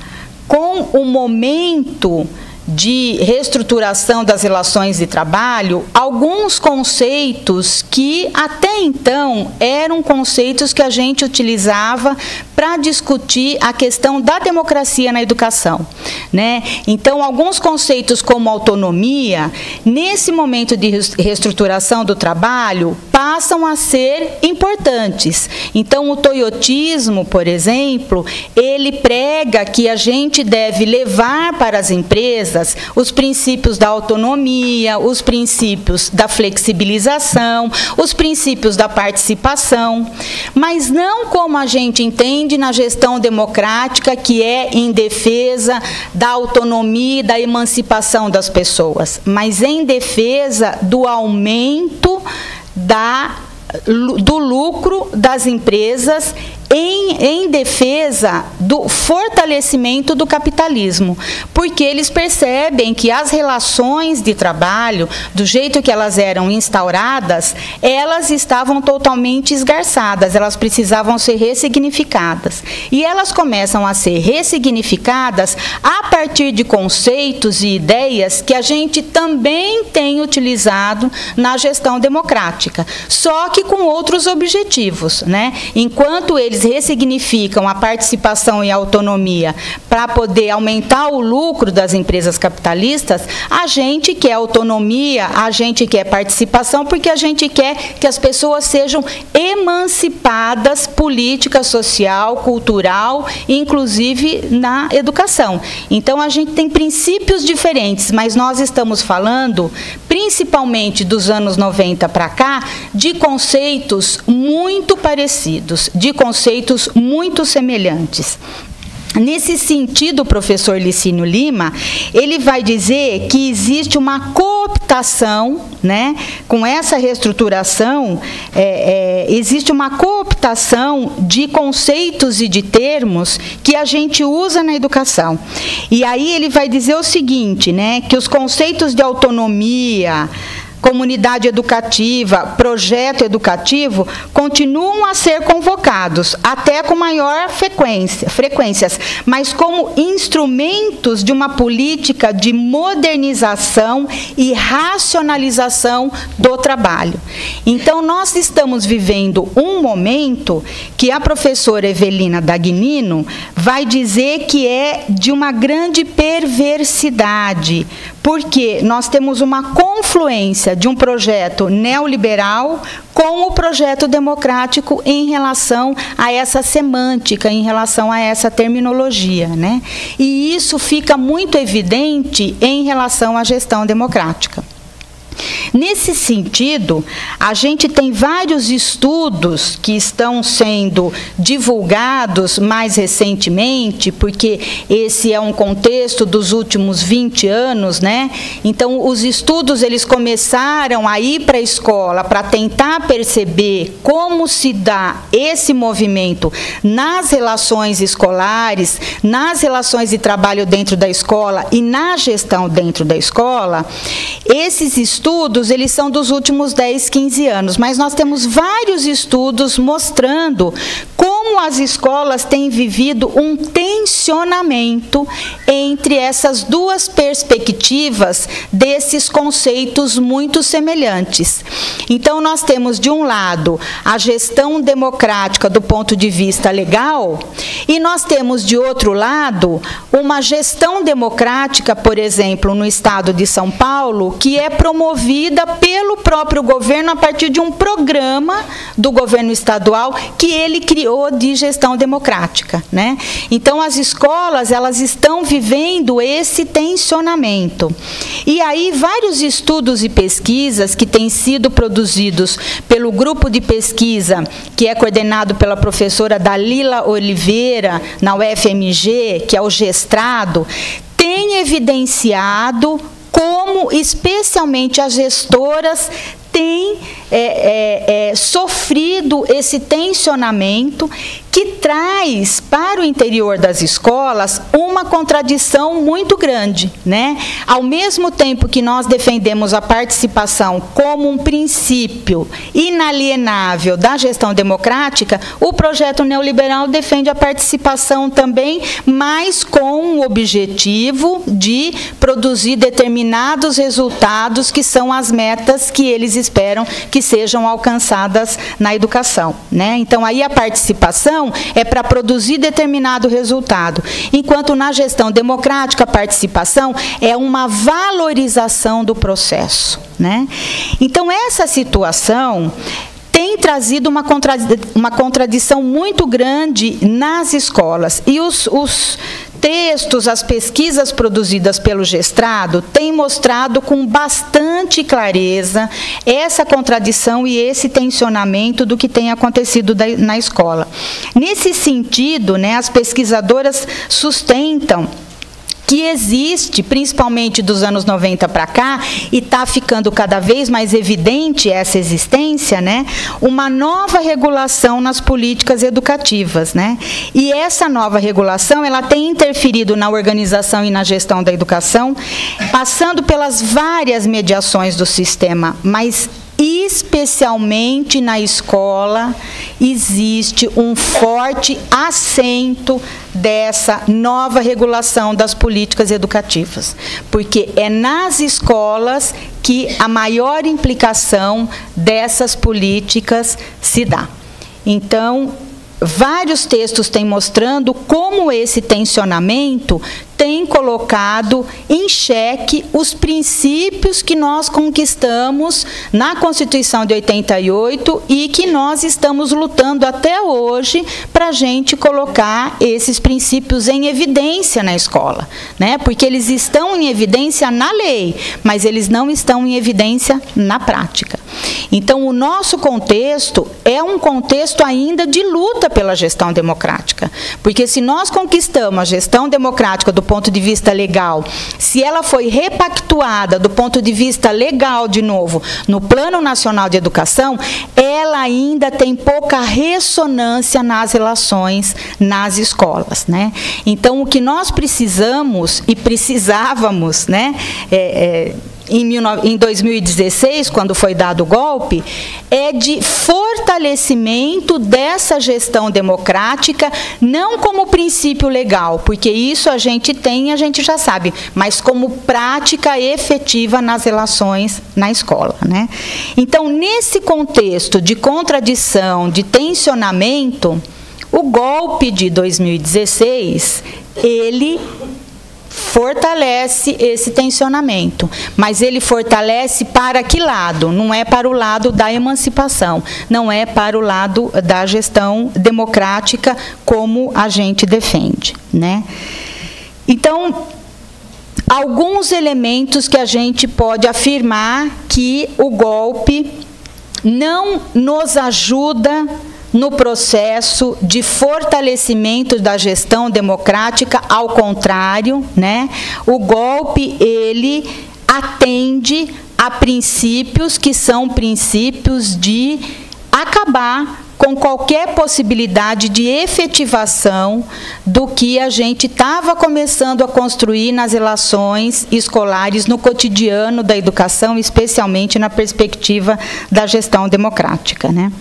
com o momento de reestruturação das relações de trabalho, alguns conceitos que até então eram conceitos que a gente utilizava para discutir a questão da democracia na educação, né? Então, alguns conceitos como autonomia, nesse momento de reestruturação do trabalho, passam a ser importantes. Então, o toyotismo, por exemplo, ele prega que a gente deve levar para as empresas empresas, os princípios da autonomia, os princípios da flexibilização, os princípios da participação, mas não como a gente entende na gestão democrática, que é em defesa da autonomia e da emancipação das pessoas, mas em defesa do aumento do lucro das empresas, em defesa do fortalecimento do capitalismo, porque eles percebem que as relações de trabalho, do jeito que elas eram instauradas, elas estavam totalmente esgarçadas, elas precisavam ser ressignificadas. E elas começam a ser ressignificadas a partir de conceitos e ideias que a gente também tem utilizado na gestão democrática, só que com outros objetivos, né? Enquanto eles ressignificam a participação e a autonomia para poder aumentar o lucro das empresas capitalistas, a gente quer autonomia, a gente quer participação, porque a gente quer que as pessoas sejam emancipadas política, social, cultural, inclusive na educação. Então, a gente tem princípios diferentes, mas nós estamos falando, principalmente dos anos 90 para cá, de conceitos muito parecidos, de conceitos muito semelhantes. Nesse sentido, o professor Licínio Lima, ele vai dizer que existe uma cooptação, né? Com essa reestruturação, existe uma cooptação de conceitos e de termos que a gente usa na educação. E aí ele vai dizer o seguinte, né? Que os conceitos de autonomia, comunidade educativa, projeto educativo, continuam a ser convocados, até com maior frequências, mas como instrumentos de uma política de modernização e racionalização do trabalho. Então, nós estamos vivendo um momento que a professora Evelina Dagnino vai dizer que é de uma grande perversidade, porque nós temos uma confluência de um projeto neoliberal com o projeto democrático em relação a essa semântica, em relação a essa terminologia, né? E isso fica muito evidente em relação à gestão democrática. Nesse sentido, a gente tem vários estudos que estão sendo divulgados mais recentemente, porque esse é um contexto dos últimos 20 anos, né? Então, os estudos eles começaram a ir para a escola para tentar perceber como se dá esse movimento nas relações escolares, nas relações de trabalho dentro da escola e na gestão dentro da escola. Esses estudos eles são dos últimos 10, 15 anos, mas nós temos vários estudos mostrando como as escolas têm vivido um tensionamento entre essas duas perspectivas desses conceitos muito semelhantes. Então, nós temos, de um lado, a gestão democrática do ponto de vista legal, e nós temos, de outro lado, uma gestão democrática, por exemplo, no estado de São Paulo, que é promovida pelo próprio governo a partir de um programa do governo estadual que ele criou de gestão democrática, né? Então, as escolas, elas estão vivendo esse tensionamento. E aí, vários estudos e pesquisas que têm sido produzidos pelo grupo de pesquisa, que é coordenado pela professora Dalila Oliveira, na UFMG, que é o Gestrado, tem evidenciado como, especialmente, as gestoras têm sofrido esse tensionamento que traz para o interior das escolas uma contradição muito grande, né? Ao mesmo tempo que nós defendemos a participação como um princípio inalienável da gestão democrática, o projeto neoliberal defende a participação também, mas com o objetivo de produzir determinados resultados que são as metas que eles esperam que sejam alcançadas na educação, né? Então, aí a participação é para produzir determinado resultado, enquanto na gestão democrática a participação é uma valorização do processo, né? Então, essa situação tem trazido uma contradição muito grande nas escolas. E os textos, as pesquisas produzidas pelo Gestrado têm mostrado com bastante clareza essa contradição e esse tensionamento do que tem acontecido na escola. Nesse sentido, né, as pesquisadoras sustentam que existe, principalmente dos anos 90 para cá, e está ficando cada vez mais evidente essa existência, né, uma nova regulação nas políticas educativas, né? E essa nova regulação, ela tem interferido na organização e na gestão da educação, passando pelas várias mediações do sistema, mas especialmente na escola, existe um forte acento dessa nova regulação das políticas educativas, porque é nas escolas que a maior implicação dessas políticas se dá. Então, vários textos têm mostrando como esse tensionamento tem colocado em xeque os princípios que nós conquistamos na Constituição de 88 e que nós estamos lutando até hoje para a gente colocar esses princípios em evidência na escola, né? Porque eles estão em evidência na lei, mas eles não estão em evidência na prática. Então, o nosso contexto é um contexto ainda de luta pela gestão democrática, porque se nós conquistamos a gestão democrática do ponto de vista legal, se ela foi repactuada do ponto de vista legal, de novo, no Plano Nacional de Educação, ela ainda tem pouca ressonância nas relações nas escolas, né? Então, o que nós precisamos e precisávamos, né, em 2016, quando foi dado o golpe, é de fortalecimento dessa gestão democrática, não como princípio legal, porque isso a gente tem e a gente já sabe, mas como prática efetiva nas relações na escola, né? Então, nesse contexto de contradição, de tensionamento, o golpe de 2016, ele fortalece esse tensionamento, mas ele fortalece para que lado? Não é para o lado da emancipação, não é para o lado da gestão democrática como a gente defende, né? Então, alguns elementos que a gente pode afirmar que o golpe não nos ajuda no processo de fortalecimento da gestão democrática, ao contrário, né? O golpe, ele atende a princípios que são princípios de acabar com qualquer possibilidade de efetivação do que a gente estava começando a construir nas relações escolares, no cotidiano da educação, especialmente na perspectiva da gestão democrática, né?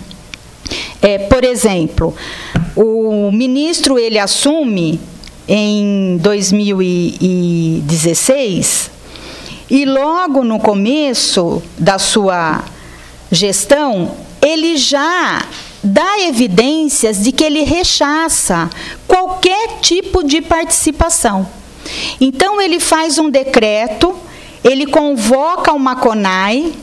Por exemplo, o ministro, ele assume em 2016 e logo no começo da sua gestão, ele já dá evidências de que ele rechaça qualquer tipo de participação. Então, ele faz um decreto, ele convoca uma CONAI.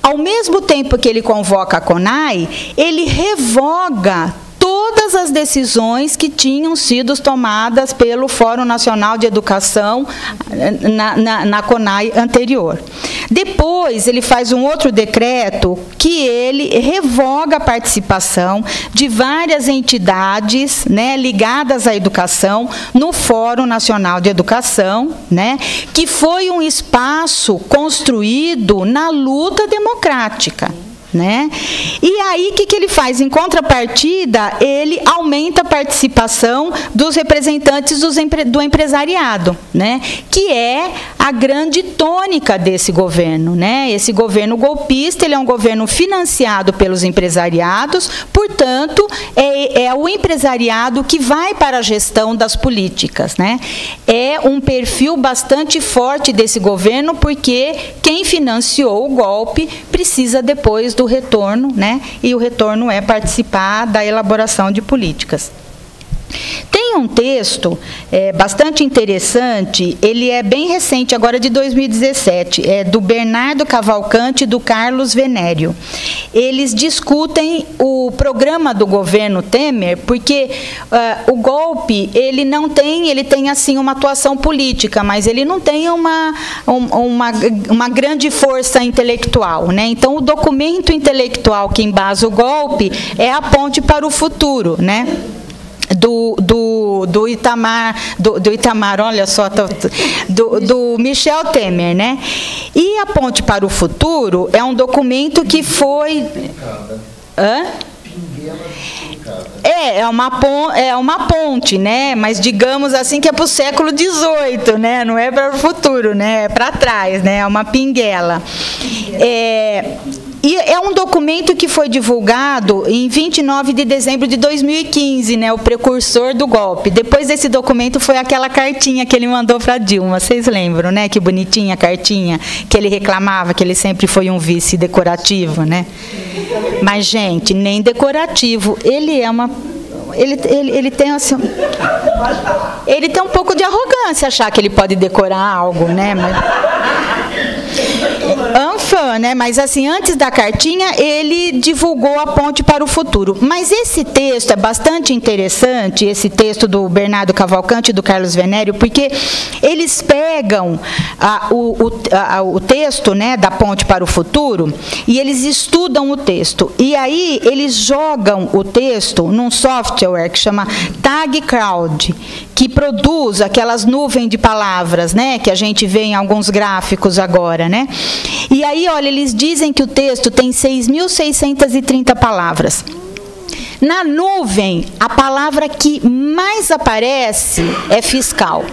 Ao mesmo tempo que ele convoca a CONAI, ele revoga todas as decisões que tinham sido tomadas pelo Fórum Nacional de Educação na CONAI anterior. Depois, ele faz um outro decreto que ele revoga a participação de várias entidades, né, ligadas à educação no Fórum Nacional de Educação, né, que foi um espaço construído na luta democrática. Né? E aí, o que ele faz? Em contrapartida, ele aumenta a participação dos representantes do empresariado, né? Que é a grande tônica desse governo, né? Esse governo golpista, ele é um governo financiado pelos empresariados, portanto, é o empresariado que vai para a gestão das políticas, né? É um perfil bastante forte desse governo, porque quem financiou o golpe precisa depois do retorno, né? E o retorno é participar da elaboração de políticas. Tem um texto bastante interessante, ele é bem recente, agora de 2017, é do Bernardo Cavalcante e do Carlos Venério. Eles discutem o programa do governo Temer, porque o golpe, ele tem assim uma atuação política, mas ele não tem uma grande força intelectual, né? Então, o documento intelectual que embasa o golpe é a Ponte para o Futuro, né? Do Itamar, olha só, do Michel Temer, né? E a Ponte para o Futuro é um documento que foi... Hã? É uma ponte, né? Mas digamos assim que é para o século XVIII, né? Não é para o futuro, né? É para trás, né? É uma pinguela. E é um documento que foi divulgado em 29 de dezembro de 2015, né, o precursor do golpe. Depois desse documento foi aquela cartinha que ele mandou para Dilma. Vocês lembram, né? Que bonitinha a cartinha, que ele reclamava que ele sempre foi um vice decorativo, né? Mas, gente, nem decorativo. Ele é uma... Ele tem assim, ele tem um pouco de arrogância achar que ele pode decorar algo, né? Anfã, né? Mas assim, antes da cartinha, ele divulgou a Ponte para o Futuro. Mas esse texto é bastante interessante, esse texto do Bernardo Cavalcante e do Carlos Venério, porque eles pegam o texto, né, da Ponte para o Futuro e eles estudam o texto. E aí eles jogam o texto num software que chama TagCrowd, que produz aquelas nuvens de palavras, né, que a gente vê em alguns gráficos agora, né? E aí, olha, eles dizem que o texto tem 6.630 palavras. Na nuvem, a palavra que mais aparece é fiscal.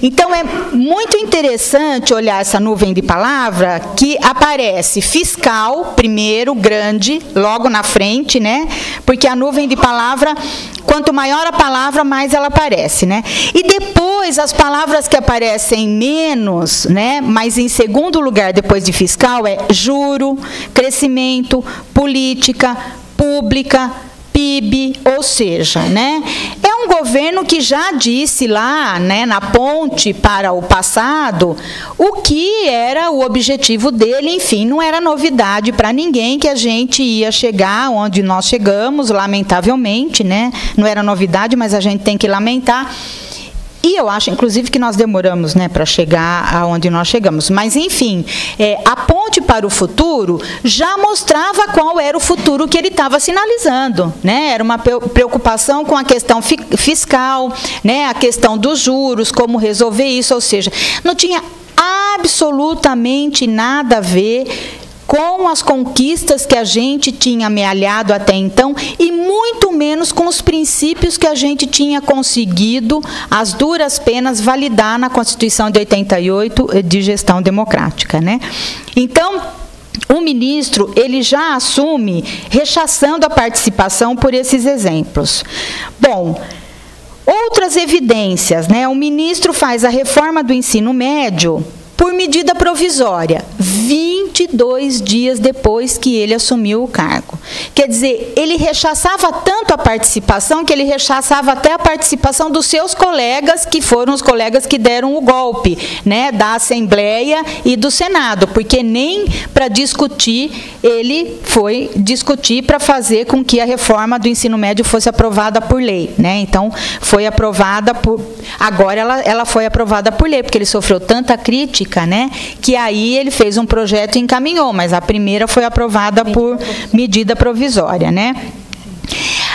Então, é muito interessante olhar essa nuvem de palavra que aparece fiscal, primeiro, grande, logo na frente, né? Porque a nuvem de palavra, quanto maior a palavra, mais ela aparece, né? E depois, as palavras que aparecem menos, né? Mas em segundo lugar, depois de fiscal, é juro, crescimento, política, pública, PIB, ou seja, né, é um governo que já disse lá, né, na ponte para o passado, o que era o objetivo dele. Enfim, não era novidade para ninguém que a gente ia chegar onde nós chegamos, lamentavelmente, né, não era novidade, mas a gente tem que lamentar. E eu acho, inclusive, que nós demoramos, né, para chegar aonde nós chegamos. Mas, enfim, a Ponte para o Futuro já mostrava qual era o futuro que ele estava sinalizando, né? Era uma preocupação com a questão fiscal, né, a questão dos juros, como resolver isso, ou seja, não tinha absolutamente nada a ver com as conquistas que a gente tinha amealhado até então e muito menos com os princípios que a gente tinha conseguido, às duras penas, validar na Constituição de 88 de gestão democrática, né? Então, o ministro, ele já assume rechaçando a participação por esses exemplos. Bom, outras evidências, né? O ministro faz a reforma do ensino médio por medida provisória, 22 dias depois que ele assumiu o cargo. Quer dizer, ele rechaçava tanto a participação que ele rechaçava até a participação dos seus colegas, que foram os colegas que deram o golpe, né, da Assembleia e do Senado, porque nem para discutir ele foi discutir para fazer com que a reforma do ensino médio fosse aprovada por lei, né? Então, foi aprovada por... Agora ela foi aprovada por lei, porque ele sofreu tanta crítica, né, que aí ele fez um projeto e encaminhou, mas a primeira foi aprovada por medida provisória, né?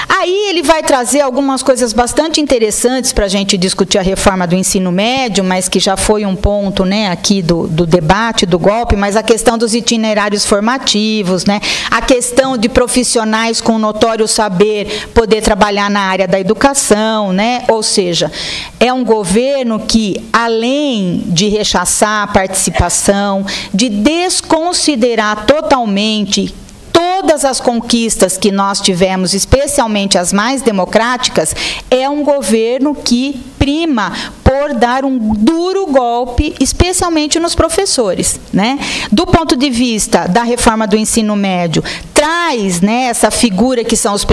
Aí ele vai trazer algumas coisas bastante interessantes para a gente discutir a reforma do ensino médio, mas que já foi um ponto, né, aqui do debate, do golpe, mas a questão dos itinerários formativos, né, a questão de profissionais com notório saber poder trabalhar na área da educação, né, ou seja, é um governo que, além de rechaçar a participação, de desconsiderar totalmente todas as conquistas que nós tivemos, especialmente as mais democráticas, é um governo que prima por dar um duro golpe, especialmente nos professores, né? Do ponto de vista da reforma do ensino médio, traz, né, essa figura que são os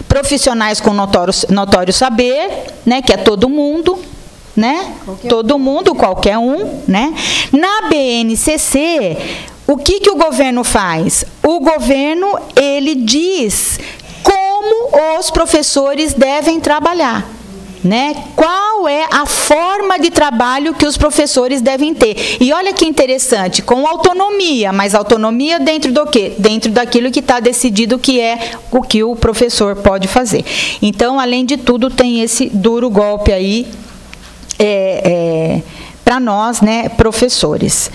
profissionais com notório saber, né, que é todo mundo, né? Todo mundo, qualquer um, né? Na BNCC, o que o governo faz? O governo, ele diz como os professores devem trabalhar, né? Qual é a forma de trabalho que os professores devem ter? E olha que interessante, com autonomia, mas autonomia dentro do quê? Dentro daquilo que está decidido que é o que o professor pode fazer. Então, além de tudo, tem esse duro golpe aí para nós, né, professores.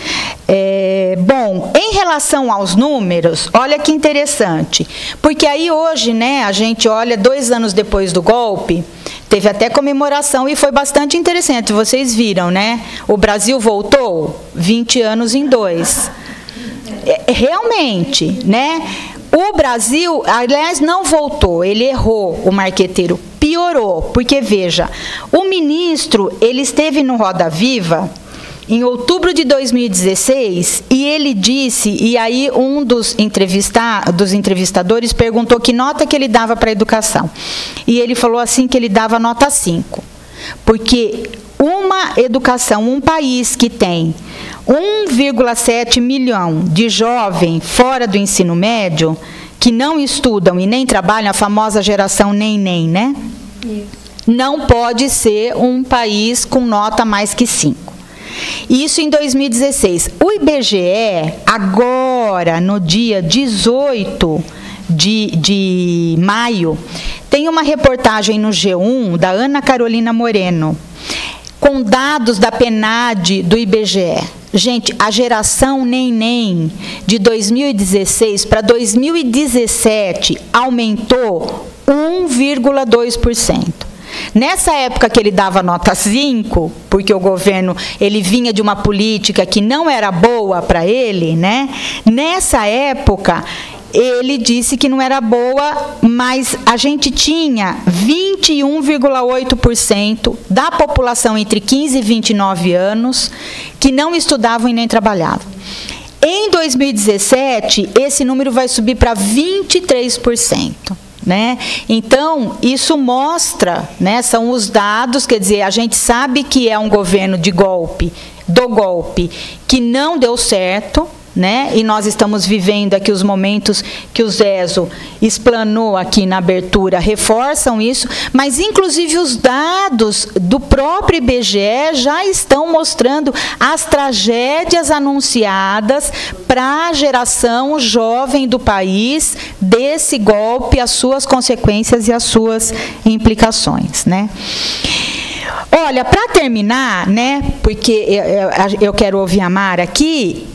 Bom, em relação aos números, olha que interessante, porque aí hoje, né, a gente olha 2 anos depois do golpe, teve até comemoração e foi bastante interessante, vocês viram, né? O Brasil voltou 20 anos em 2. Realmente, né? O Brasil, aliás, não voltou, ele errou, o marqueteiro, piorou, porque, veja, o ministro, ele esteve no Roda Viva em outubro de 2016 e ele disse, e aí um dos entrevistadores perguntou que nota que ele dava para a educação. E ele falou assim que ele dava nota 5, porque uma educação, um país que tem 1,7 milhão de jovens fora do ensino médio, que não estudam e nem trabalham, a famosa geração nem, né? Não pode ser um país com nota mais que 5. Isso em 2016. O IBGE, agora, no dia 18 de maio, tem uma reportagem no G1 da Ana Carolina Moreno, com dados da PNAD do IBGE. Gente, a geração nem de 2016 para 2017 aumentou 1,2%. Nessa época que ele dava nota 5, porque o governo ele vinha de uma política que não era boa para ele, né? Nessa época ele disse que não era boa, mas a gente tinha 21,8% da população entre 15 e 29 anos que não estudavam e nem trabalhavam. Em 2017, esse número vai subir para 23%. Né? Então, isso mostra, né, são os dados, quer dizer, a gente sabe que é um governo do golpe, que não deu certo, né? E nós estamos vivendo aqui os momentos que o Zezo explanou aqui na abertura, reforçam isso, mas inclusive os dados do próprio IBGE já estão mostrando as tragédias anunciadas para a geração jovem do país desse golpe, as suas consequências e as suas implicações, né? Olha, para terminar, né, porque eu quero ouvir a Mara aqui,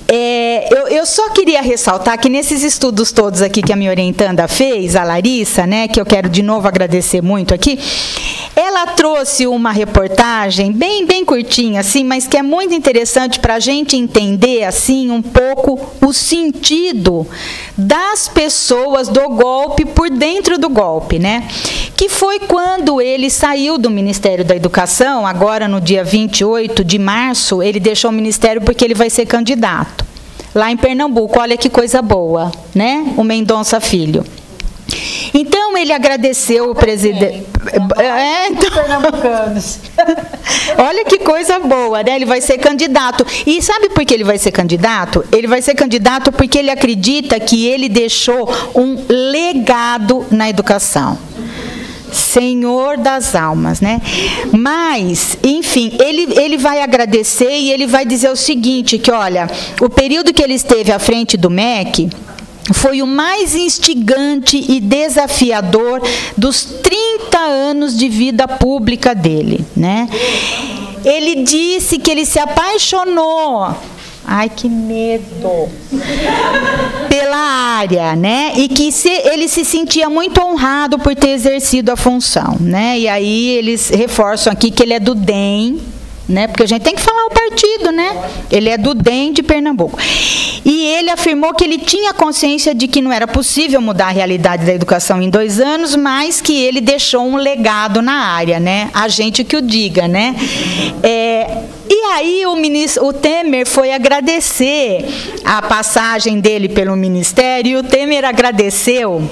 eu só queria ressaltar que nesses estudos todos aqui que a minha orientanda fez, a Larissa, né, que eu quero de novo agradecer muito aqui, ela trouxe uma reportagem bem curtinha, assim, mas que é muito interessante para a gente entender, assim, um pouco o sentido das pessoas do golpe por dentro do golpe, né? Que foi quando ele saiu do Ministério da Educação, agora no dia 28 de março, ele deixou o Ministério porque ele vai ser candidato. Lá em Pernambuco, olha que coisa boa, né? O Mendonça Filho. Então, ele agradeceu o presidente... Pernambucanos. Olha que coisa boa, né? Ele vai ser candidato. E sabe por que ele vai ser candidato? Ele vai ser candidato porque ele acredita que ele deixou um legado na educação. Senhor das almas, né? Mas, enfim, ele vai agradecer e ele vai dizer o seguinte, que, olha, o período que ele esteve à frente do MEC foi o mais instigante e desafiador dos 30 anos de vida pública dele, né? Ele disse que ele se apaixonou, ai que medo, pela área, né? E que ele se sentia muito honrado por ter exercido a função, né? E aí eles reforçam aqui que ele é do DEM, né? Porque a gente tem que falar o partido, né? Ele é do DEM de Pernambuco. E ele afirmou que ele tinha consciência de que não era possível mudar a realidade da educação em 2 anos, mas que ele deixou um legado na área, né? A gente que o diga, né? E aí o Temer foi agradecer a passagem dele pelo Ministério, e o Temer agradeceu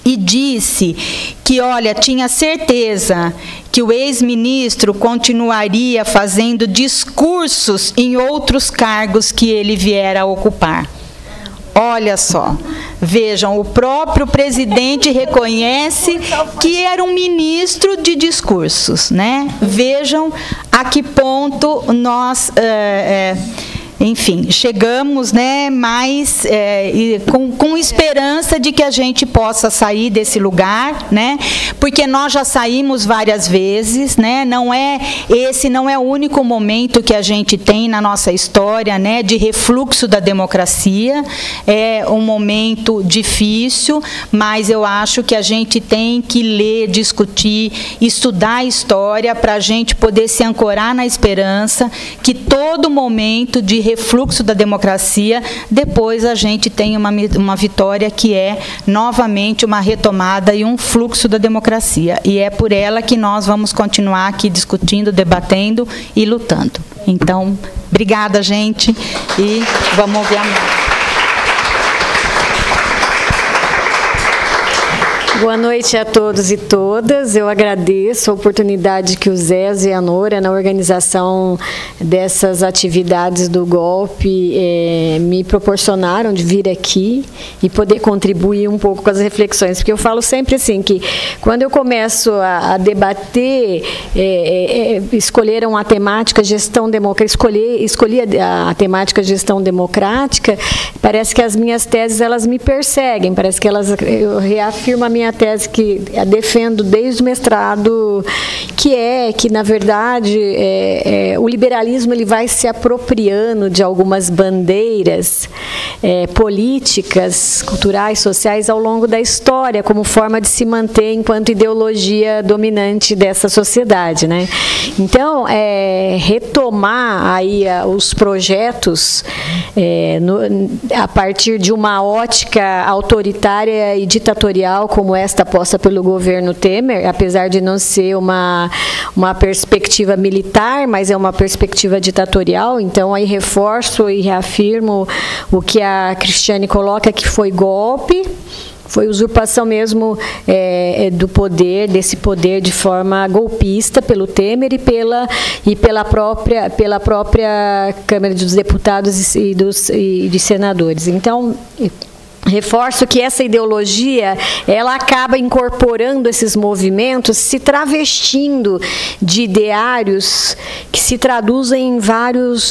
e disse que, olha, tinha certeza que o ex-ministro continuaria fazendo discursos em outros cargos que ele vier a ocupar. Olha só, vejam, o próprio presidente reconhece que era um ministro de discursos, né? Vejam a que ponto nós... enfim, chegamos, né, mais com esperança de que a gente possa sair desse lugar, né, porque nós já saímos várias vezes, né, esse não é o único momento que a gente tem na nossa história, né, de refluxo da democracia. É um momento difícil, mas eu acho que a gente tem que ler, discutir, estudar a história para a gente poder se ancorar na esperança que todo momento de refluxo da democracia, depois a gente tem uma vitória que é novamente uma retomada e um fluxo da democracia. E é por ela que nós vamos continuar aqui discutindo, debatendo e lutando. Então, obrigada, gente, e vamos ouvir a música. Boa noite a todos e todas. Eu agradeço a oportunidade que o Zé e a Nora, na organização dessas atividades do golpe, me proporcionaram de vir aqui e poder contribuir um pouco com as reflexões. Porque eu falo sempre assim, que quando eu começo a debater, escolheram a temática gestão democrática, escolhi a temática gestão democrática, parece que as minhas teses, elas me perseguem, parece que eu reafirmo a minha tese que eu defendo desde o mestrado, que na verdade o liberalismo ele vai se apropriando de algumas bandeiras políticas, culturais, sociais ao longo da história, como forma de se manter enquanto ideologia dominante dessa sociedade, né? Então, retomar aí os projetos a partir de uma ótica autoritária e ditatorial como esta posta pelo governo Temer, apesar de não ser uma perspectiva militar, mas é uma perspectiva ditatorial. Então, aí reforço e reafirmo o que a Cristiane coloca, que foi golpe, foi usurpação mesmo do poder, desse poder de forma golpista pelo Temer e pela própria Câmara dos Deputados e de senadores. Então, reforço que essa ideologia, ela acaba incorporando esses movimentos, se travestindo de ideários que se traduzem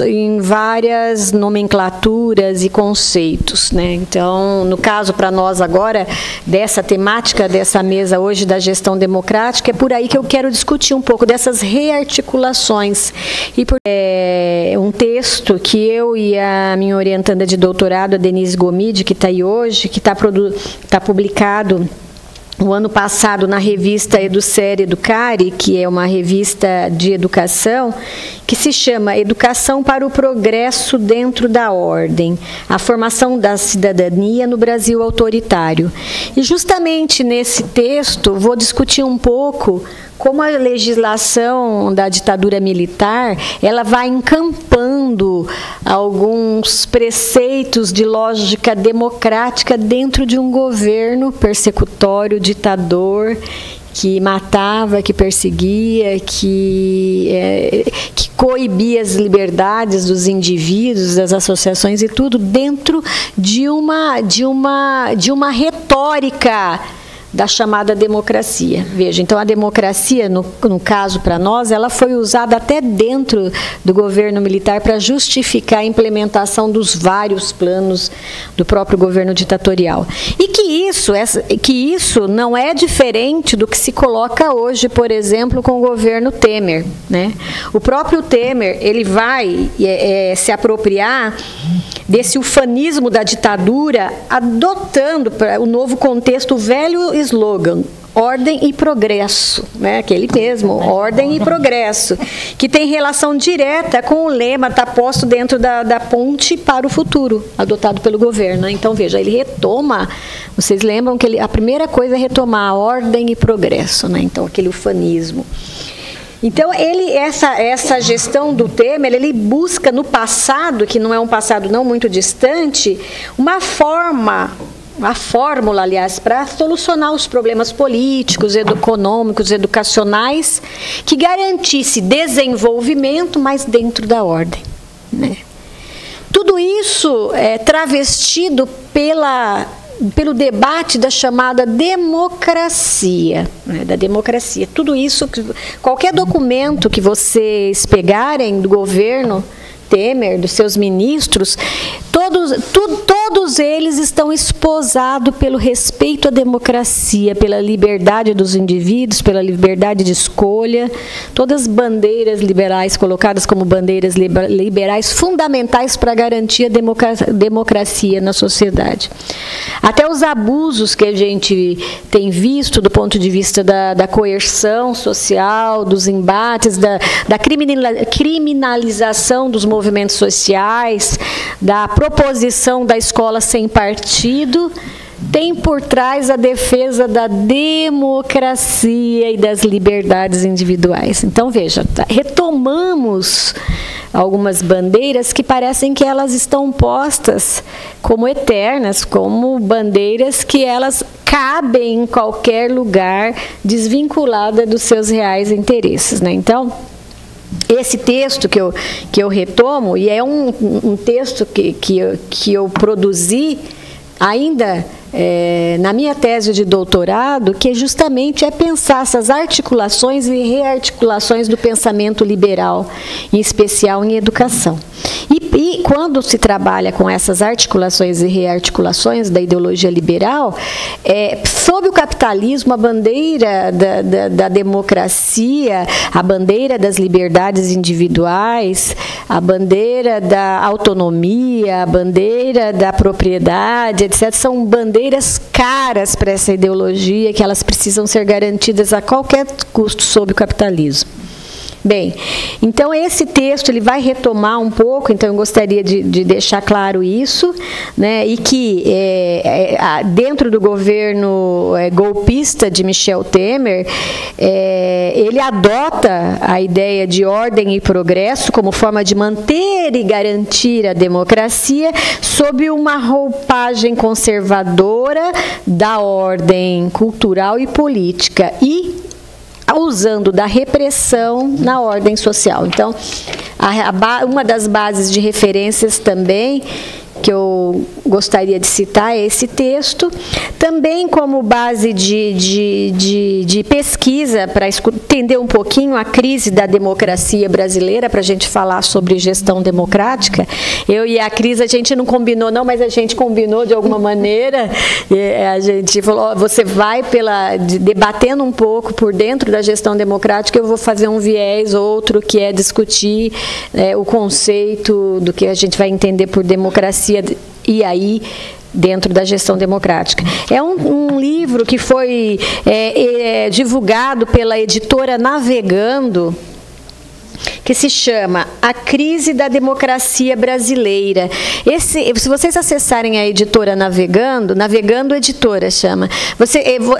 em várias nomenclaturas e conceitos, né? Então, no caso para nós agora, dessa temática, dessa mesa hoje da gestão democrática, é por aí que eu quero discutir um pouco dessas rearticulações. E um texto que eu e a minha orientanda de doutorado, a Denise Gomide, que está aí hoje, que está publicado o ano passado na revista Educere Educare, que é uma revista de educação, que se chama Educação para o Progresso dentro da Ordem, a formação da cidadania no Brasil autoritário. E justamente nesse texto vou discutir um pouco como a legislação da ditadura militar, ela vai encampando alguns preceitos de lógica democrática dentro de um governo persecutório, ditador, que matava, que perseguia, que coibia as liberdades dos indivíduos, das associações e tudo, dentro de uma retórica da chamada democracia. Veja, então a democracia, no caso para nós, ela foi usada até dentro do governo militar para justificar a implementação dos vários planos do próprio governo ditatorial. E que isso não é diferente do que se coloca hoje, por exemplo, com o governo Temer, né? O próprio Temer, ele vai se apropriar desse ufanismo da ditadura, adotando para o novo contexto o velho slogan, ordem e progresso, né? Aquele mesmo, ordem e progresso, que tem relação direta com o lema está posto dentro da ponte para o futuro, adotado pelo governo, né? Então, veja, ele retoma, vocês lembram que a primeira coisa é retomar a ordem e progresso, né? Então, aquele ufanismo. Então, essa gestão do Temer, ele busca no passado, que não é um passado não muito distante, uma fórmula, aliás, para solucionar os problemas políticos, econômicos, educacionais, que garantisse desenvolvimento, mas dentro da ordem, né? Tudo isso é travestido pelo debate da chamada democracia, né, da democracia. Tudo isso, qualquer documento que vocês pegarem do governo Temer, dos seus ministros, todos eles estão esposados pelo respeito à democracia, pela liberdade dos indivíduos, pela liberdade de escolha, todas as bandeiras liberais colocadas como bandeiras liberais fundamentais para garantir a democracia na sociedade. Até os abusos que a gente tem visto do ponto de vista da coerção social, dos embates, da criminalização dos movimentos sociais, da proposição da escola sem partido, tem por trás a defesa da democracia e das liberdades individuais. Então, veja, retomamos algumas bandeiras que parecem que elas estão postas como eternas, como bandeiras que elas cabem em qualquer lugar, desvinculada dos seus reais interesses, né? Então, esse texto que eu retomo, e é um texto que eu produzi ainda na minha tese de doutorado, que justamente é pensar essas articulações e rearticulações do pensamento liberal, em especial em educação. E quando se trabalha com essas articulações e rearticulações da ideologia liberal, sob o capitalismo, a bandeira da democracia, a bandeira das liberdades individuais, a bandeira da autonomia, a bandeira da propriedade, etc., são bandeiras caras para essa ideologia, que elas precisam ser garantidas a qualquer custo sob o capitalismo. Bem, então esse texto ele vai retomar um pouco, então eu gostaria de deixar claro isso, né, e que dentro do governo golpista de Michel Temer, ele adota a ideia de ordem e progresso como forma de manter e garantir a democracia sob uma roupagem conservadora da ordem cultural e política e usando da repressão na ordem social. Então, uma das bases de referências também que eu gostaria de citar é esse texto, também como base de pesquisa para entender um pouquinho a crise da democracia brasileira, para a gente falar sobre gestão democrática. Eu e a Cris, a gente não combinou não, mas a gente combinou de alguma maneira, a gente falou, você vai debatendo um pouco por dentro da gestão democrática, eu vou fazer um viés, outro que é discutir o conceito do que a gente vai entender por democracia e aí dentro da gestão democrática. É um livro que foi divulgado pela editora Navegando, que se chama A Crise da Democracia Brasileira. Se vocês acessarem a editora Navegando Editora chama.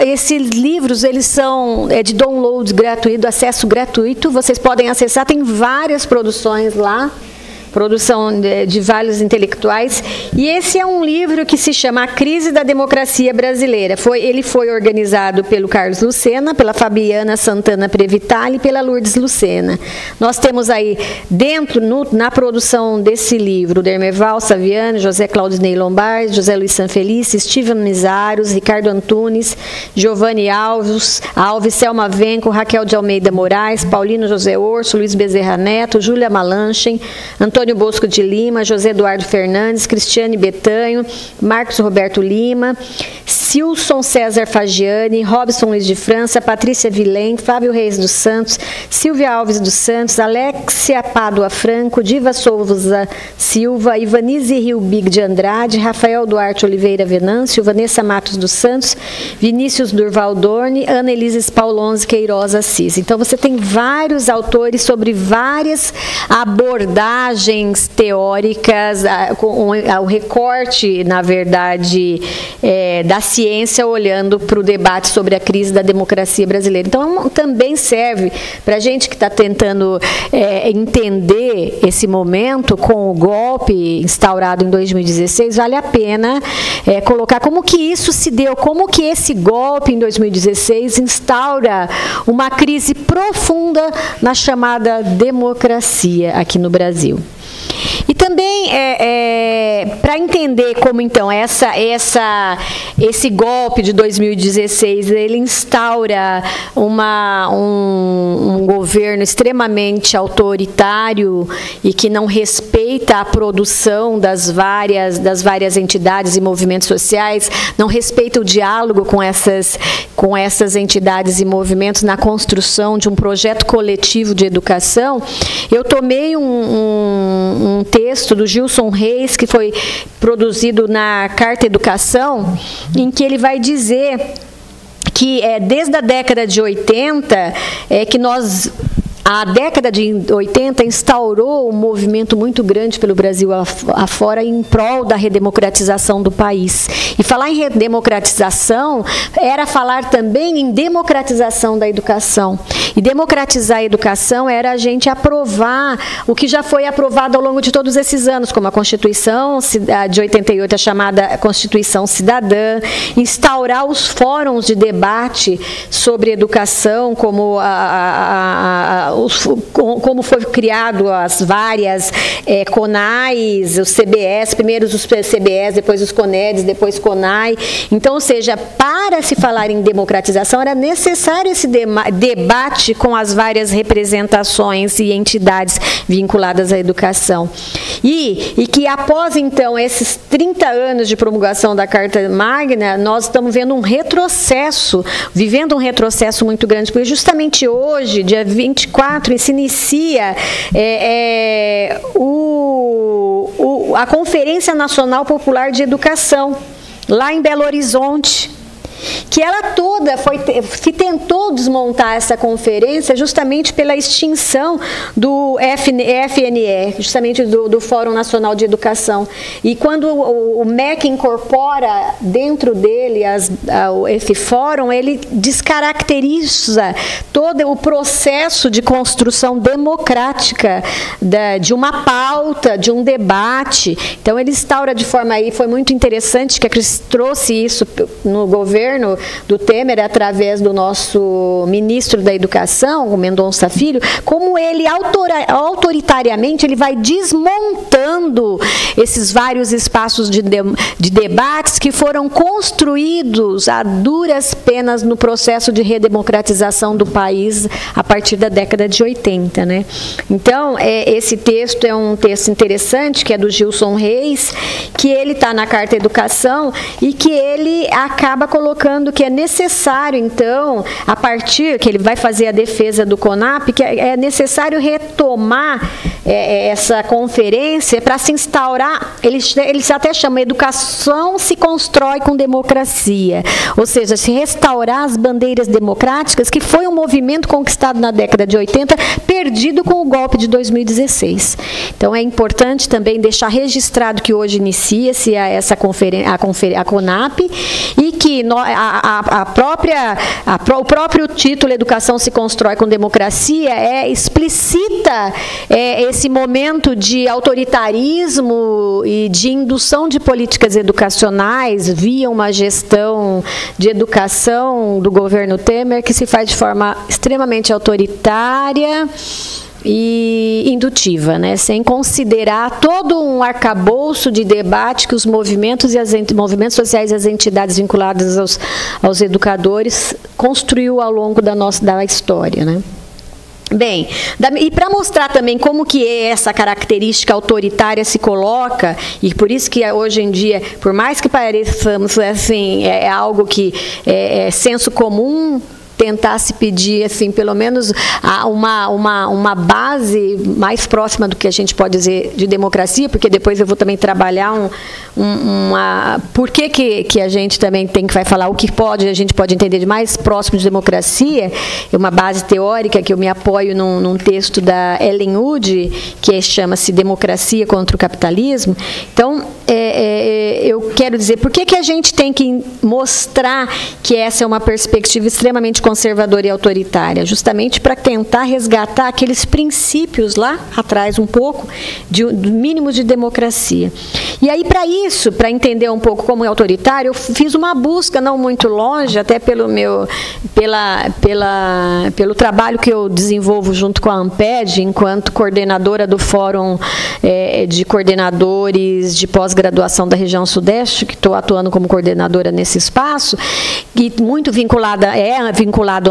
Esses livros, eles são de download gratuito, acesso gratuito, vocês podem acessar, tem várias produções lá, produção de vários intelectuais, e esse é um livro que se chama A Crise da Democracia Brasileira. Ele foi organizado pelo Carlos Lucena, pela Fabiana Santana Previtali e pela Lourdes Lucena. Nós temos aí dentro, na produção desse livro, Dermerval Saviano, José Claudinei Lombardi, José Luiz Sanfelice, Steven Mizaros, Ricardo Antunes, Giovanni Alves, Selma Venco, Raquel de Almeida Moraes, Paulino José Orso, Luiz Bezerra Neto, Júlia Malanchen, Antônio Antônio Bosco de Lima, José Eduardo Fernandes, Cristiane Betanho, Marcos Roberto Lima, Silson César Fagiani, Robson Luiz de França, Patrícia Vilém, Fábio Reis dos Santos, Silvia Alves dos Santos, Alexia Pádua Franco, Diva Souza Silva, Ivanise Riubig de Andrade, Rafael Duarte Oliveira Venâncio, Vanessa Matos dos Santos, Vinícius Durval Dorne, Ana Elises Paulonze Queiroz Assis. Então, você tem vários autores sobre várias abordagens teóricas, o recorte, na verdade, da ciência olhando para o debate sobre a crise da democracia brasileira. Então, também serve para a gente que está tentando entender esse momento com o golpe instaurado em 2016, vale a pena colocar como que isso se deu, como que esse golpe em 2016 instaura uma crise profunda na chamada democracia aqui no Brasil. E também, para entender como, então, esse golpe de 2016, ele instaura um governo extremamente autoritário e que não respeita a produção das várias entidades e movimentos sociais, não respeita o diálogo com essas entidades e movimentos na construção de um projeto coletivo de educação. Eu tomei um texto do Gilson Reis, que foi produzido na Carta Educação, em que ele vai dizer que desde a década de 80 que a década de 80 instaurou um movimento muito grande pelo Brasil afora em prol da redemocratização do país. E falar em redemocratização era falar também em democratização da educação. E democratizar a educação era a gente aprovar o que já foi aprovado ao longo de todos esses anos, como a Constituição de 88, a chamada Constituição Cidadã, instaurar os fóruns de debate sobre educação, como como foi criado as várias CONAIs, os CBS, primeiro os CBS, depois os CONEDs, depois CONAI. Então, ou seja, para se falar em democratização, era necessário esse debate com as várias representações e entidades vinculadas à educação. E que após, então, esses 30 anos de promulgação da Carta Magna, nós estamos vendo vivendo um retrocesso muito grande, porque justamente hoje, dia 24, se inicia a Conferência Nacional Popular de Educação, lá em Belo Horizonte, que ela toda se tentou desmontar essa conferência justamente pela extinção do FNE, justamente do Fórum Nacional de Educação. E quando o MEC incorpora dentro dele esse fórum, ele descaracteriza todo o processo de construção democrática de uma pauta, de um debate. Então, ele instaura de forma aí, foi muito interessante que a Cris trouxe isso no governo do Temer, através do nosso ministro da Educação, o Mendonça Filho, como ele autoritariamente ele vai desmontando esses vários espaços de debates que foram construídos a duras penas no processo de redemocratização do país a partir da década de 80, né? Então, esse texto é um texto interessante, que é do Gilson Reis, que ele está na Carta Educação e que ele acaba colocando que é necessário, então, a partir que ele vai fazer a defesa do CONAP, que é necessário retomar essa conferência para se instaurar, eles até chamam educação se constrói com democracia, ou seja, se restaurar as bandeiras democráticas, que foi um movimento conquistado na década de 80, perdido com o golpe de 2016. Então, é importante também deixar registrado que hoje inicia-se a CONAP e que o próprio título Educação se constrói com democracia explicita esse momento de autoritarismo e de indução de políticas educacionais via uma gestão de educação do governo Temer que se faz de forma extremamente autoritária e indutiva, né? Sem considerar todo um arcabouço de debate que os movimentos sociais e as entidades vinculadas aos educadores construiu ao longo da história, né? Bem, e para mostrar também como que essa característica autoritária se coloca, e por isso que hoje em dia, por mais que pareçamos assim, é algo que é senso comum, tentar se pedir, assim, pelo menos uma base mais próxima do que a gente pode dizer de democracia, porque depois eu vou também trabalhar por que a gente também vai falar o que a gente pode entender de mais próximo de democracia, é uma base teórica que eu me apoio num texto da Ellen Wood, que chama-se Democracia contra o Capitalismo. Então, eu quero dizer, por que a gente tem que mostrar que essa é uma perspectiva extremamente conservadora e autoritária? Justamente para tentar resgatar aqueles princípios lá atrás um pouco, do mínimo de democracia. E aí, para isso, para entender um pouco como é autoritário, eu fiz uma busca não muito longe, até pelo trabalho que eu desenvolvo junto com a ANPED, enquanto coordenadora do Fórum de Coordenadores de Pós-Graduação da Região Sudeste, que estou atuando como coordenadora nesse espaço, e muito vinculado à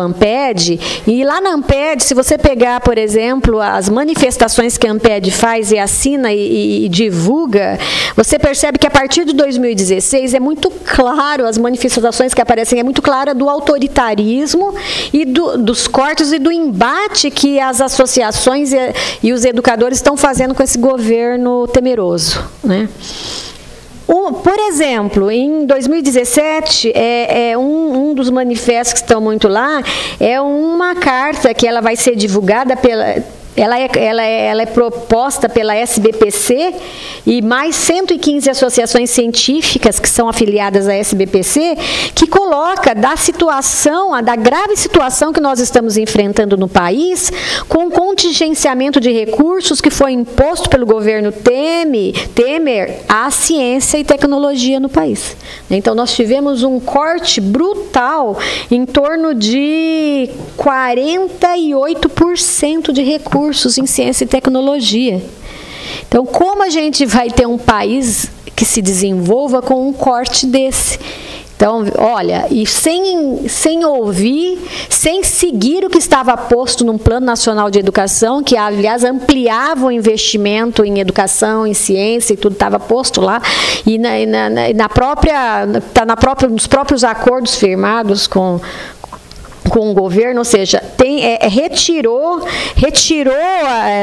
ANPED. E lá na ANPED, se você pegar, por exemplo, as manifestações que a ANPED faz e assina e divulga, você percebe que a partir de 2016 é muito claro, as manifestações que aparecem, é muito clara do autoritarismo e dos cortes e do embate que as associações e os educadores estão fazendo com esse governo temeroso, né? Por exemplo, em 2017, um dos manifestos que estão muito lá é uma carta que ela vai ser divulgada ela é proposta pela SBPC e mais 115 associações científicas que são afiliadas à SBPC, que coloca da grave situação que nós estamos enfrentando no país, com o contingenciamento de recursos que foi imposto pelo governo Temer à ciência e tecnologia no país. Então, nós tivemos um corte brutal em torno de 48% de recursos em ciência e tecnologia. Então, como a gente vai ter um país que se desenvolva com um corte desse? Então, olha, e sem ouvir, sem seguir o que estava posto num Plano Nacional de Educação, que, aliás, ampliava o investimento em educação, em ciência, e tudo estava posto lá, e nos próprios acordos firmados com o governo, ou seja, retirou,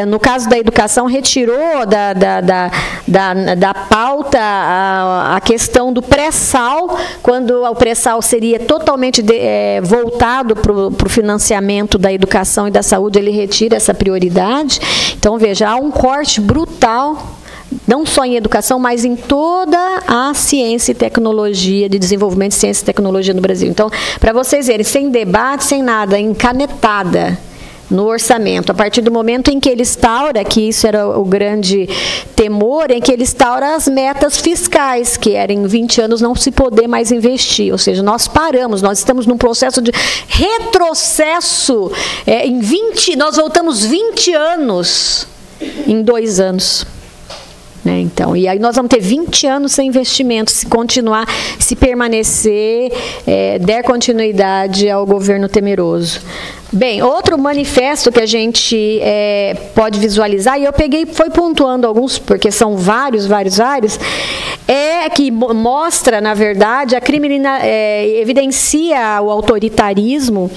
no caso da educação, retirou da pauta a questão do pré-sal, quando o pré-sal seria totalmente voltado para o financiamento da educação e da saúde, ele retira essa prioridade. Então, veja, há um corte brutal, não só em educação, mas em toda a ciência e tecnologia, de desenvolvimento de ciência e tecnologia no Brasil. Então, para vocês verem, sem debate, sem nada, encanetada no orçamento, a partir do momento em que ele instaura, que isso era o grande temor, em que ele instaura as metas fiscais, que era em 20 anos não se poder mais investir, ou seja, nós paramos, nós estamos num processo de retrocesso, nós voltamos 20 anos em 2 anos. Então, e aí nós vamos ter 20 anos sem investimento, se permanecer, der continuidade ao governo temeroso. Bem, outro manifesto que a gente pode visualizar, e eu fui pontuando alguns, porque são vários, que mostra, na verdade, evidencia o autoritarismo.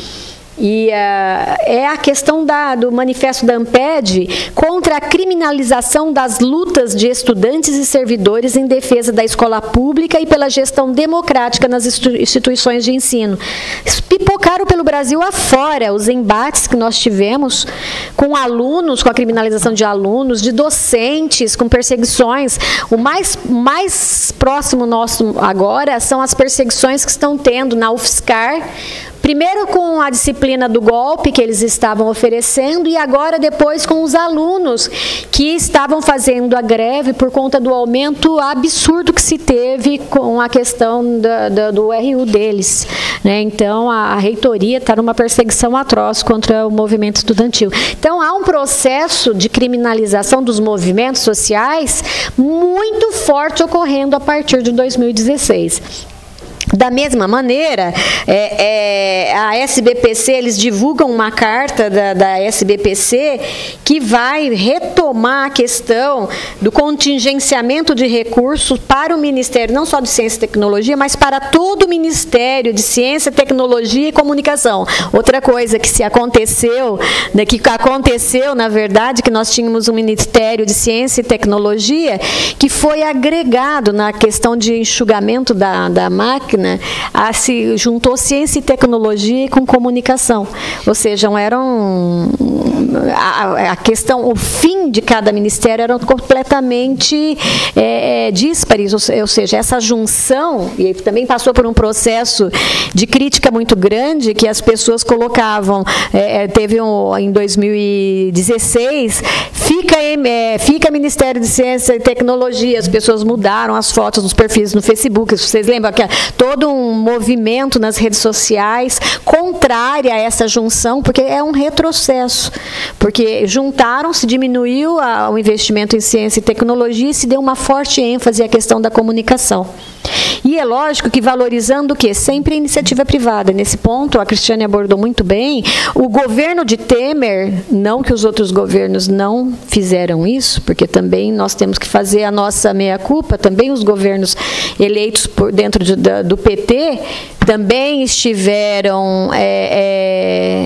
E é a questão do manifesto da ANPED contra a criminalização das lutas de estudantes e servidores em defesa da escola pública e pela gestão democrática nas instituições de ensino. Pipocaram pelo Brasil afora os embates que nós tivemos com alunos, com a criminalização de alunos, de docentes, com perseguições. O mais próximo nosso agora são as perseguições que estão tendo na UFSCar, primeiro com a disciplina do golpe que eles estavam oferecendo e agora depois com os alunos que estavam fazendo a greve por conta do aumento absurdo que se teve com a questão do RU deles. Então, a reitoria está numa perseguição atroz contra o movimento estudantil. Então, há um processo de criminalização dos movimentos sociais muito forte ocorrendo a partir de 2016. Da mesma maneira, a SBPC, eles divulgam uma carta da SBPC que vai retomar a questão do contingenciamento de recursos para o Ministério, não só de Ciência e Tecnologia, mas para todo o Ministério de Ciência, Tecnologia e Comunicação. Outra coisa que aconteceu, na verdade, que nós tínhamos um Ministério de Ciência e Tecnologia que foi agregado na questão de enxugamento da máquina, juntou ciência e tecnologia com comunicação. Ou seja, a questão, o fim de cada ministério eram completamente díspares, ou seja, essa junção, e também passou por um processo de crítica muito grande, que as pessoas colocavam, teve em 2016, fica Ministério de Ciência e Tecnologia, as pessoas mudaram as fotos nos perfis no Facebook, vocês lembram que todo um movimento nas redes sociais contrária a essa junção, porque é um retrocesso, porque juntaram-se, diminuiu o investimento em ciência e tecnologia e se deu uma forte ênfase à questão da comunicação. E é lógico que valorizando o quê? Sempre a iniciativa privada. Nesse ponto, a Cristiane abordou muito bem, o governo de Temer, não que os outros governos não fizeram isso, porque também nós temos que fazer a nossa meia-culpa, também os governos eleitos dentro do PT também estiveram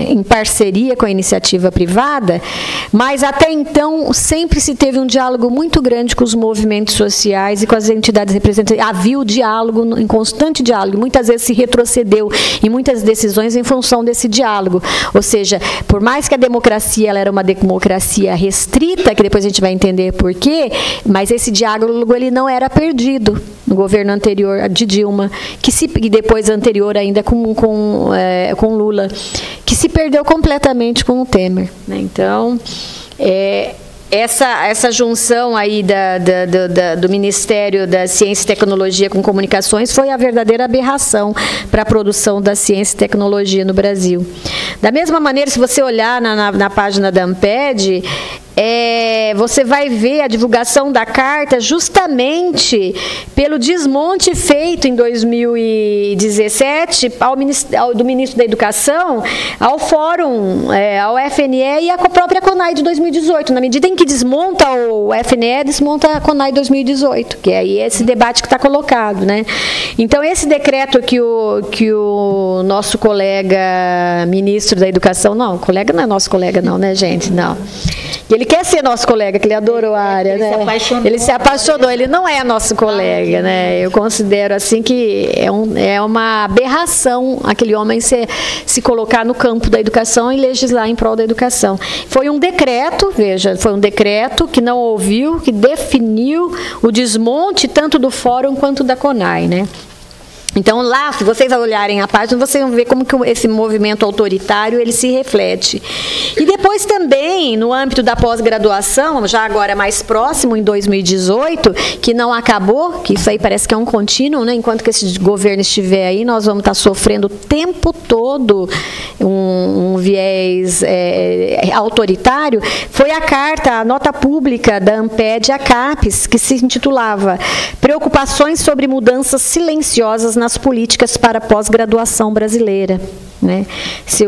em parceria com a iniciativa privada, mas até então sempre se teve um diálogo muito grande com os movimentos sociais e com as entidades representativas. Havia o diálogo, em constante diálogo, muitas vezes se retrocedeu em muitas decisões em função desse diálogo. Ou seja, por mais que a democracia ela era uma democracia restrita, que depois a gente vai entender por quê, mas esse diálogo ele não era perdido no governo anterior de Dilma, e depois anterior ainda com Lula, que se perdeu completamente com o Temer, né? Então, essa junção aí do Ministério da Ciência e Tecnologia com Comunicações foi a verdadeira aberração para a produção da ciência e tecnologia no Brasil. Da mesma maneira, se você olhar na página da ANPED, você vai ver a divulgação da carta justamente pelo desmonte feito em 2017 do ministro da Educação ao Fórum, ao FNE e à própria CONAI de 2018. Na medida em que desmonta o FNE, desmonta a CONAI 2018, que é aí esse debate que está colocado, né? Então, esse decreto que o nosso colega ministro da Educação, não, colega não é nosso colega não, né, gente? Não. Ele quer ser nosso colega, que ele adorou a área, né? Ele se apaixonou, ele não é nosso colega, né? Eu considero assim que é uma aberração aquele homem se colocar no campo da educação e legislar em prol da educação. Foi um decreto, veja, foi um decreto que não ouviu, que definiu o desmonte tanto do Fórum quanto da CONAI, né? Então, lá, se vocês olharem a página, vocês vão ver como que esse movimento autoritário ele se reflete. E depois também, no âmbito da pós-graduação, já agora mais próximo, em 2018, que não acabou, que isso aí parece que é um contínuo, né? Enquanto que esse governo estiver aí, nós vamos estar sofrendo o tempo todo um viés autoritário, foi a carta, a nota pública da ANPED à CAPES, que se intitulava Preocupações sobre mudanças silenciosas nas políticas para a pós-graduação brasileira, né? Se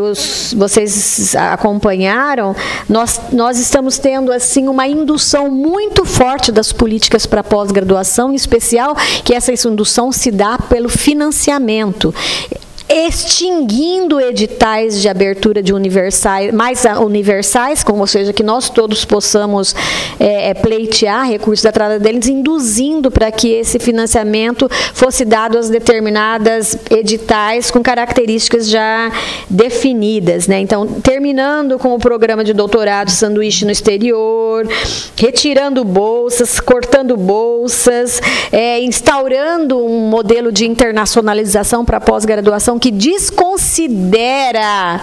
vocês acompanharam, nós estamos tendo assim uma indução muito forte das políticas para a pós-graduação, em especial que essa indução se dá pelo financiamento, extinguindo editais de abertura de mais universais, ou seja, que nós todos possamos pleitear recursos da entrada deles, induzindo para que esse financiamento fosse dado às determinadas editais com características já definidas, né? Então, terminando com o programa de doutorado sanduíche no exterior, retirando bolsas, cortando bolsas, instaurando um modelo de internacionalização para pós-graduação que desconsidera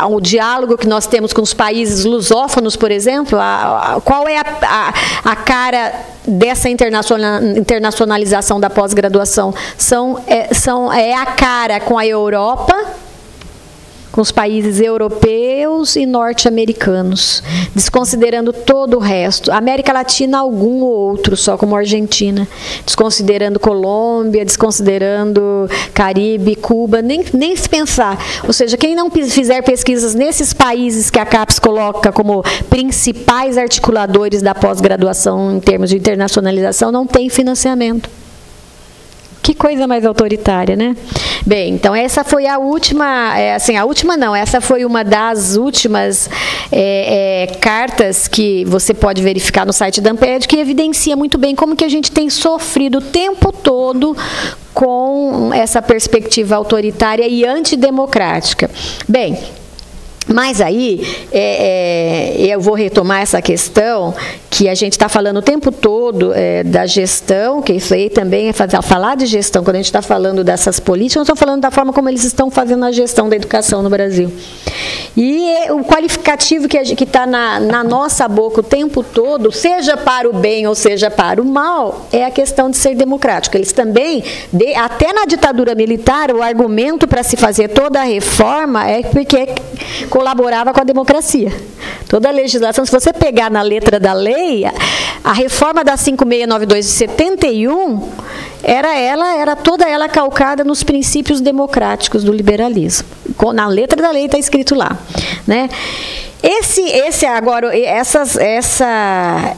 o diálogo que nós temos com os países lusófonos, por exemplo. Qual é a cara dessa internacionalização da pós-graduação? É a cara com a Europa, com os países europeus e norte-americanos, desconsiderando todo o resto. América Latina, algum ou outro, só como Argentina, desconsiderando Colômbia, desconsiderando Caribe, Cuba, nem se pensar. Ou seja, quem não fizer pesquisas nesses países que a CAPES coloca como principais articuladores da pós-graduação em termos de internacionalização, não tem financiamento. Que coisa mais autoritária, né? Bem, então essa foi a última, essa foi uma das últimas cartas que você pode verificar no site da Amped, que evidencia muito bem como que a gente tem sofrido o tempo todo com essa perspectiva autoritária e antidemocrática. Bem, mas aí, eu vou retomar essa questão que a gente está falando o tempo todo da gestão, que isso aí também é falar de gestão, quando a gente está falando dessas políticas, nós estamos falando da forma como eles estão fazendo a gestão da educação no Brasil. E o qualificativo que está na nossa boca o tempo todo, seja para o bem ou seja para o mal, é a questão de ser democrático. Eles também, até na ditadura militar, o argumento para se fazer toda a reforma é porque colaborava com a democracia. Toda a legislação, se você pegar na letra da lei, a reforma da 5692 de 71, era toda ela calcada nos princípios democráticos do liberalismo. Na letra da lei está escrito lá, né?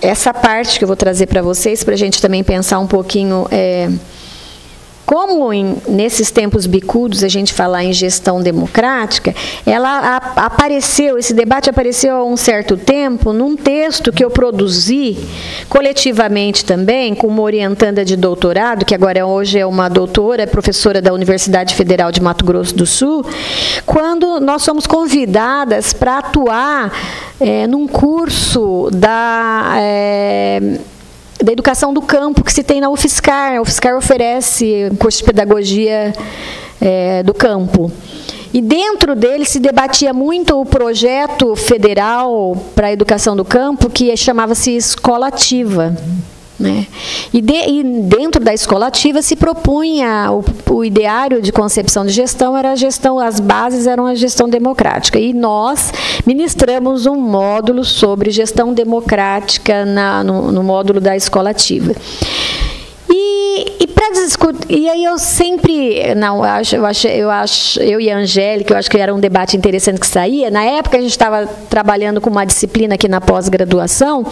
Essa parte que eu vou trazer para vocês, para a gente também pensar um pouquinho como nesses tempos bicudos a gente falar em gestão democrática, esse debate apareceu há um certo tempo num texto que eu produzi coletivamente também, com uma orientanda de doutorado, que hoje é uma doutora, professora da Universidade Federal de Mato Grosso do Sul, quando nós somos convidadas para atuar num curso da educação do campo que se tem na UFSCar. A UFSCar oferece curso de pedagogia do campo. E dentro dele se debatia muito o projeto federal para a educação do campo, que chamava-se Escola Ativa. Né? E dentro da Escola Ativa se propunha o ideário de concepção de gestão, as bases eram a gestão democrática. E nós ministramos um módulo sobre gestão democrática no módulo da Escola Ativa. E aí eu sempre, eu e a Angélica, eu acho que era um debate interessante que saía. Na época a gente estava trabalhando com uma disciplina aqui na pós-graduação,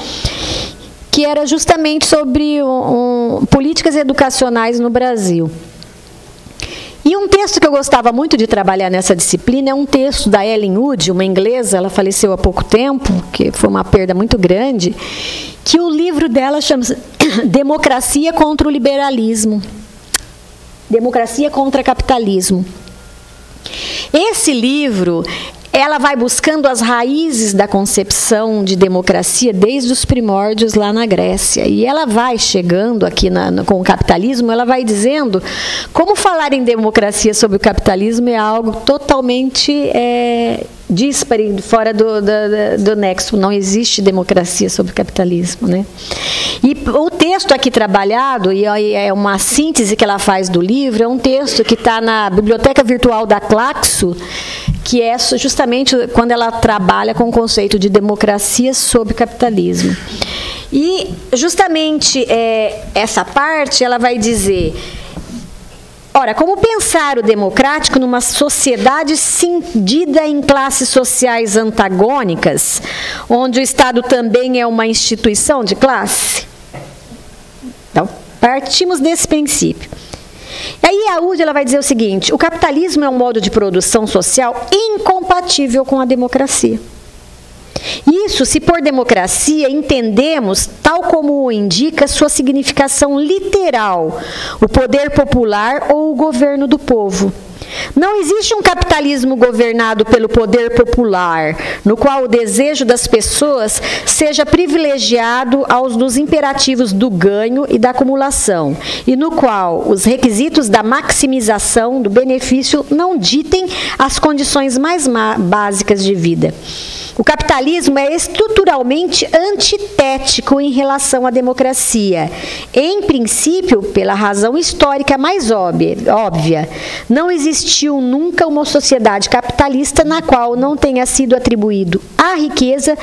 que era justamente sobre políticas educacionais no Brasil. E um texto que eu gostava muito de trabalhar nessa disciplina é um texto da Ellen Wood, uma inglesa, ela faleceu há pouco tempo, que foi uma perda muito grande, que o livro dela chama-se Democracia contra o Liberalismo. Democracia contra Capitalismo. Esse livro, ela vai buscando as raízes da concepção de democracia desde os primórdios lá na Grécia. E ela vai chegando aqui com o capitalismo, ela vai dizendo como falar em democracia sobre o capitalismo é algo totalmente díspare, fora do nexo. Não existe democracia sobre o capitalismo, né? E o texto aqui trabalhado, e é uma síntese que ela faz do livro, é um texto que está na Biblioteca Virtual da Claxo, que é justamente quando ela trabalha com o conceito de democracia sob capitalismo. E justamente essa parte, ela vai dizer: ora, como pensar o democrático numa sociedade cindida em classes sociais antagônicas, onde o Estado também é uma instituição de classe? Então, partimos desse princípio. E aí a Wood, ela vai dizer o seguinte: o capitalismo é um modo de produção social incompatível com a democracia. Isso, se por democracia entendemos, tal como o indica sua significação literal, o poder popular ou o governo do povo. Não existe um capitalismo governado pelo poder popular, no qual o desejo das pessoas seja privilegiado dos imperativos do ganho e da acumulação, e no qual os requisitos da maximização do benefício não ditem as condições mais básicas de vida. O capitalismo é estruturalmente antitético em relação à democracia, em princípio, pela razão histórica mais óbvia. Não existe existiu nunca uma sociedade capitalista na qual não tenha sido atribuído à riqueza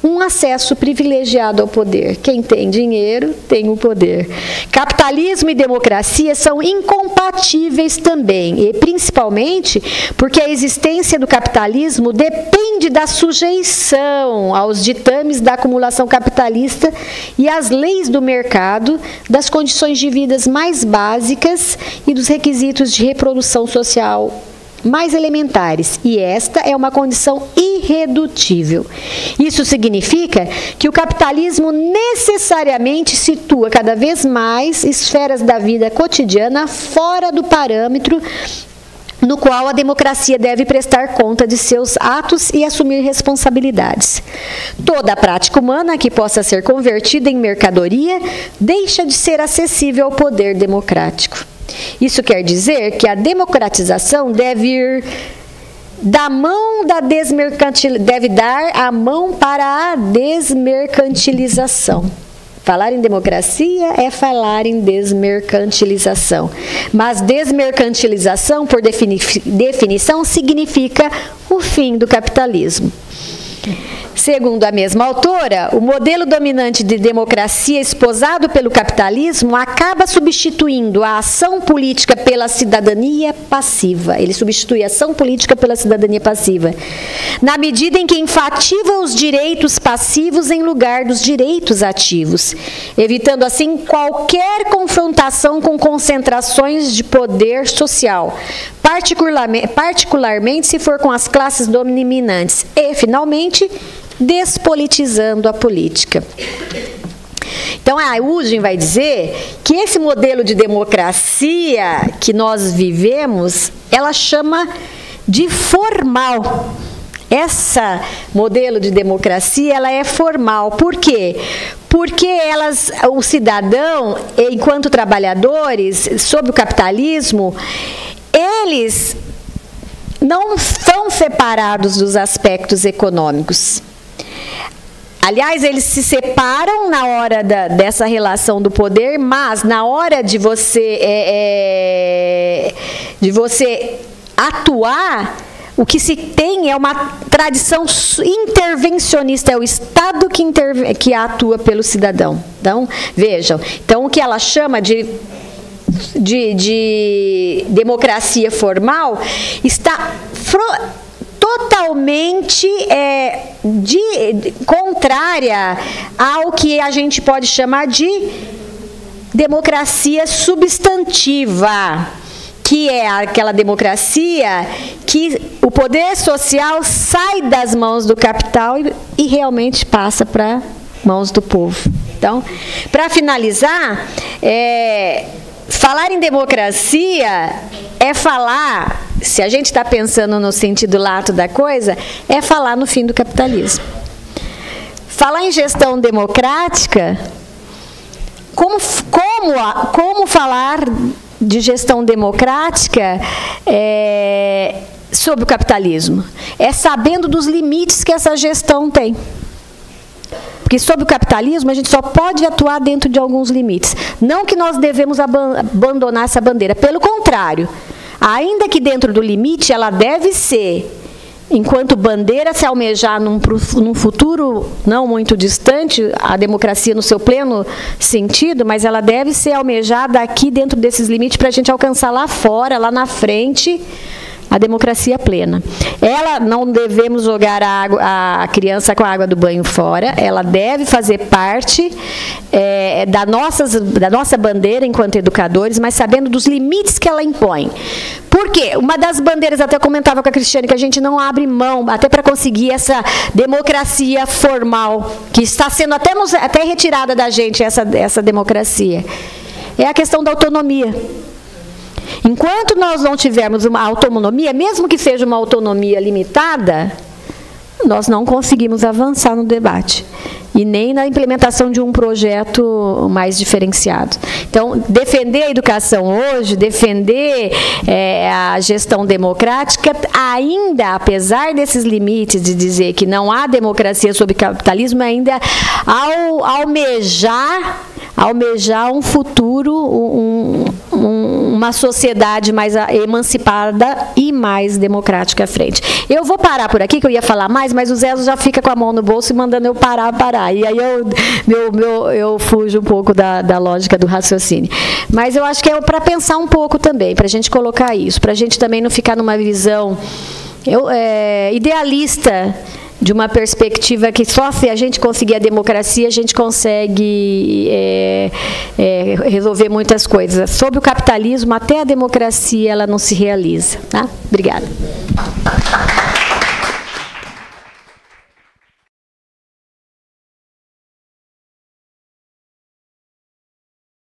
um acesso privilegiado ao poder. Quem tem dinheiro tem o poder. Capitalismo e democracia são incompatíveis também, e principalmente porque a existência do capitalismo depende da sujeição aos ditames da acumulação capitalista e às leis do mercado, das condições de vida mais básicas e dos requisitos de reprodução social mais elementares, e esta é uma condição irredutível. Isso significa que o capitalismo necessariamente situa cada vez mais esferas da vida cotidiana fora do parâmetro no qual a democracia deve prestar conta de seus atos e assumir responsabilidades. Toda a prática humana que possa ser convertida em mercadoria deixa de ser acessível ao poder democrático. Isso quer dizer que a democratização deve ir da mão da deve dar a mão para a desmercantilização. Falar em democracia é falar em desmercantilização. Mas desmercantilização, por definição, significa o fim do capitalismo. Segundo a mesma autora, o modelo dominante de democracia esposado pelo capitalismo acaba substituindo a ação política pela cidadania passiva. Ele substitui a ação política pela cidadania passiva, na medida em que enfativa os direitos passivos em lugar dos direitos ativos, evitando assim qualquer confrontação com concentrações de poder social, particularmente se for com as classes dominantes, e, finalmente, despolitizando a política. Então, a Ugin vai dizer que esse modelo de democracia que nós vivemos, ela chama de formal. Esse modelo de democracia, ela é formal. Por quê? Porque o cidadão, enquanto trabalhadores, sob o capitalismo, eles não são separados dos aspectos econômicos. Aliás, eles se separam na hora dessa relação do poder, mas na hora de você atuar, o que se tem é uma tradição intervencionista, é o Estado que atua pelo cidadão. Então, vejam, o que ela chama de democracia formal está totalmente contrária ao que a gente pode chamar de democracia substantiva, que é aquela democracia que o poder social sai das mãos do capital e realmente passa para mãos do povo. Então, para finalizar, falar em democracia é falar, se a gente está pensando no sentido lato da coisa, é falar no fim do capitalismo. Falar em gestão democrática, como falar de gestão democrática sobre o capitalismo? É sabendo dos limites que essa gestão tem. Porque sob o capitalismo a gente só pode atuar dentro de alguns limites. Não que nós devemos abandonar essa bandeira, pelo contrário. Ainda que dentro do limite ela deve ser, enquanto bandeira, se almejar num futuro não muito distante, a democracia no seu pleno sentido, mas ela deve ser almejada aqui dentro desses limites para a gente alcançar lá fora, lá na frente, a democracia plena. Ela, não devemos jogar a criança com a água do banho fora, ela deve fazer parte da nossa bandeira enquanto educadores, mas sabendo dos limites que ela impõe. Por quê? Uma das bandeiras, até comentava com a Cristiane, que a gente não abre mão, até para conseguir essa democracia formal, que está sendo até retirada da gente, essa democracia, é a questão da autonomia. Enquanto nós não tivermos uma autonomia, mesmo que seja uma autonomia limitada, nós não conseguimos avançar no debate. E nem na implementação de um projeto mais diferenciado. Então, defender a educação hoje, defender a gestão democrática, ainda, apesar desses limites de dizer que não há democracia sob capitalismo, ainda almejar um futuro, uma uma sociedade mais emancipada e mais democrática à frente. Eu vou parar por aqui, que eu ia falar mais, mas o Zé já fica com a mão no bolso e mandando eu parar. E aí eu fujo um pouco da lógica do raciocínio. Mas eu acho que é para pensar um pouco também, para a gente colocar isso, para a gente também não ficar numa visão idealista, de uma perspectiva que só se a gente conseguir a democracia, a gente consegue resolver muitas coisas. Sob o capitalismo, até a democracia ela não se realiza. Tá? Obrigada.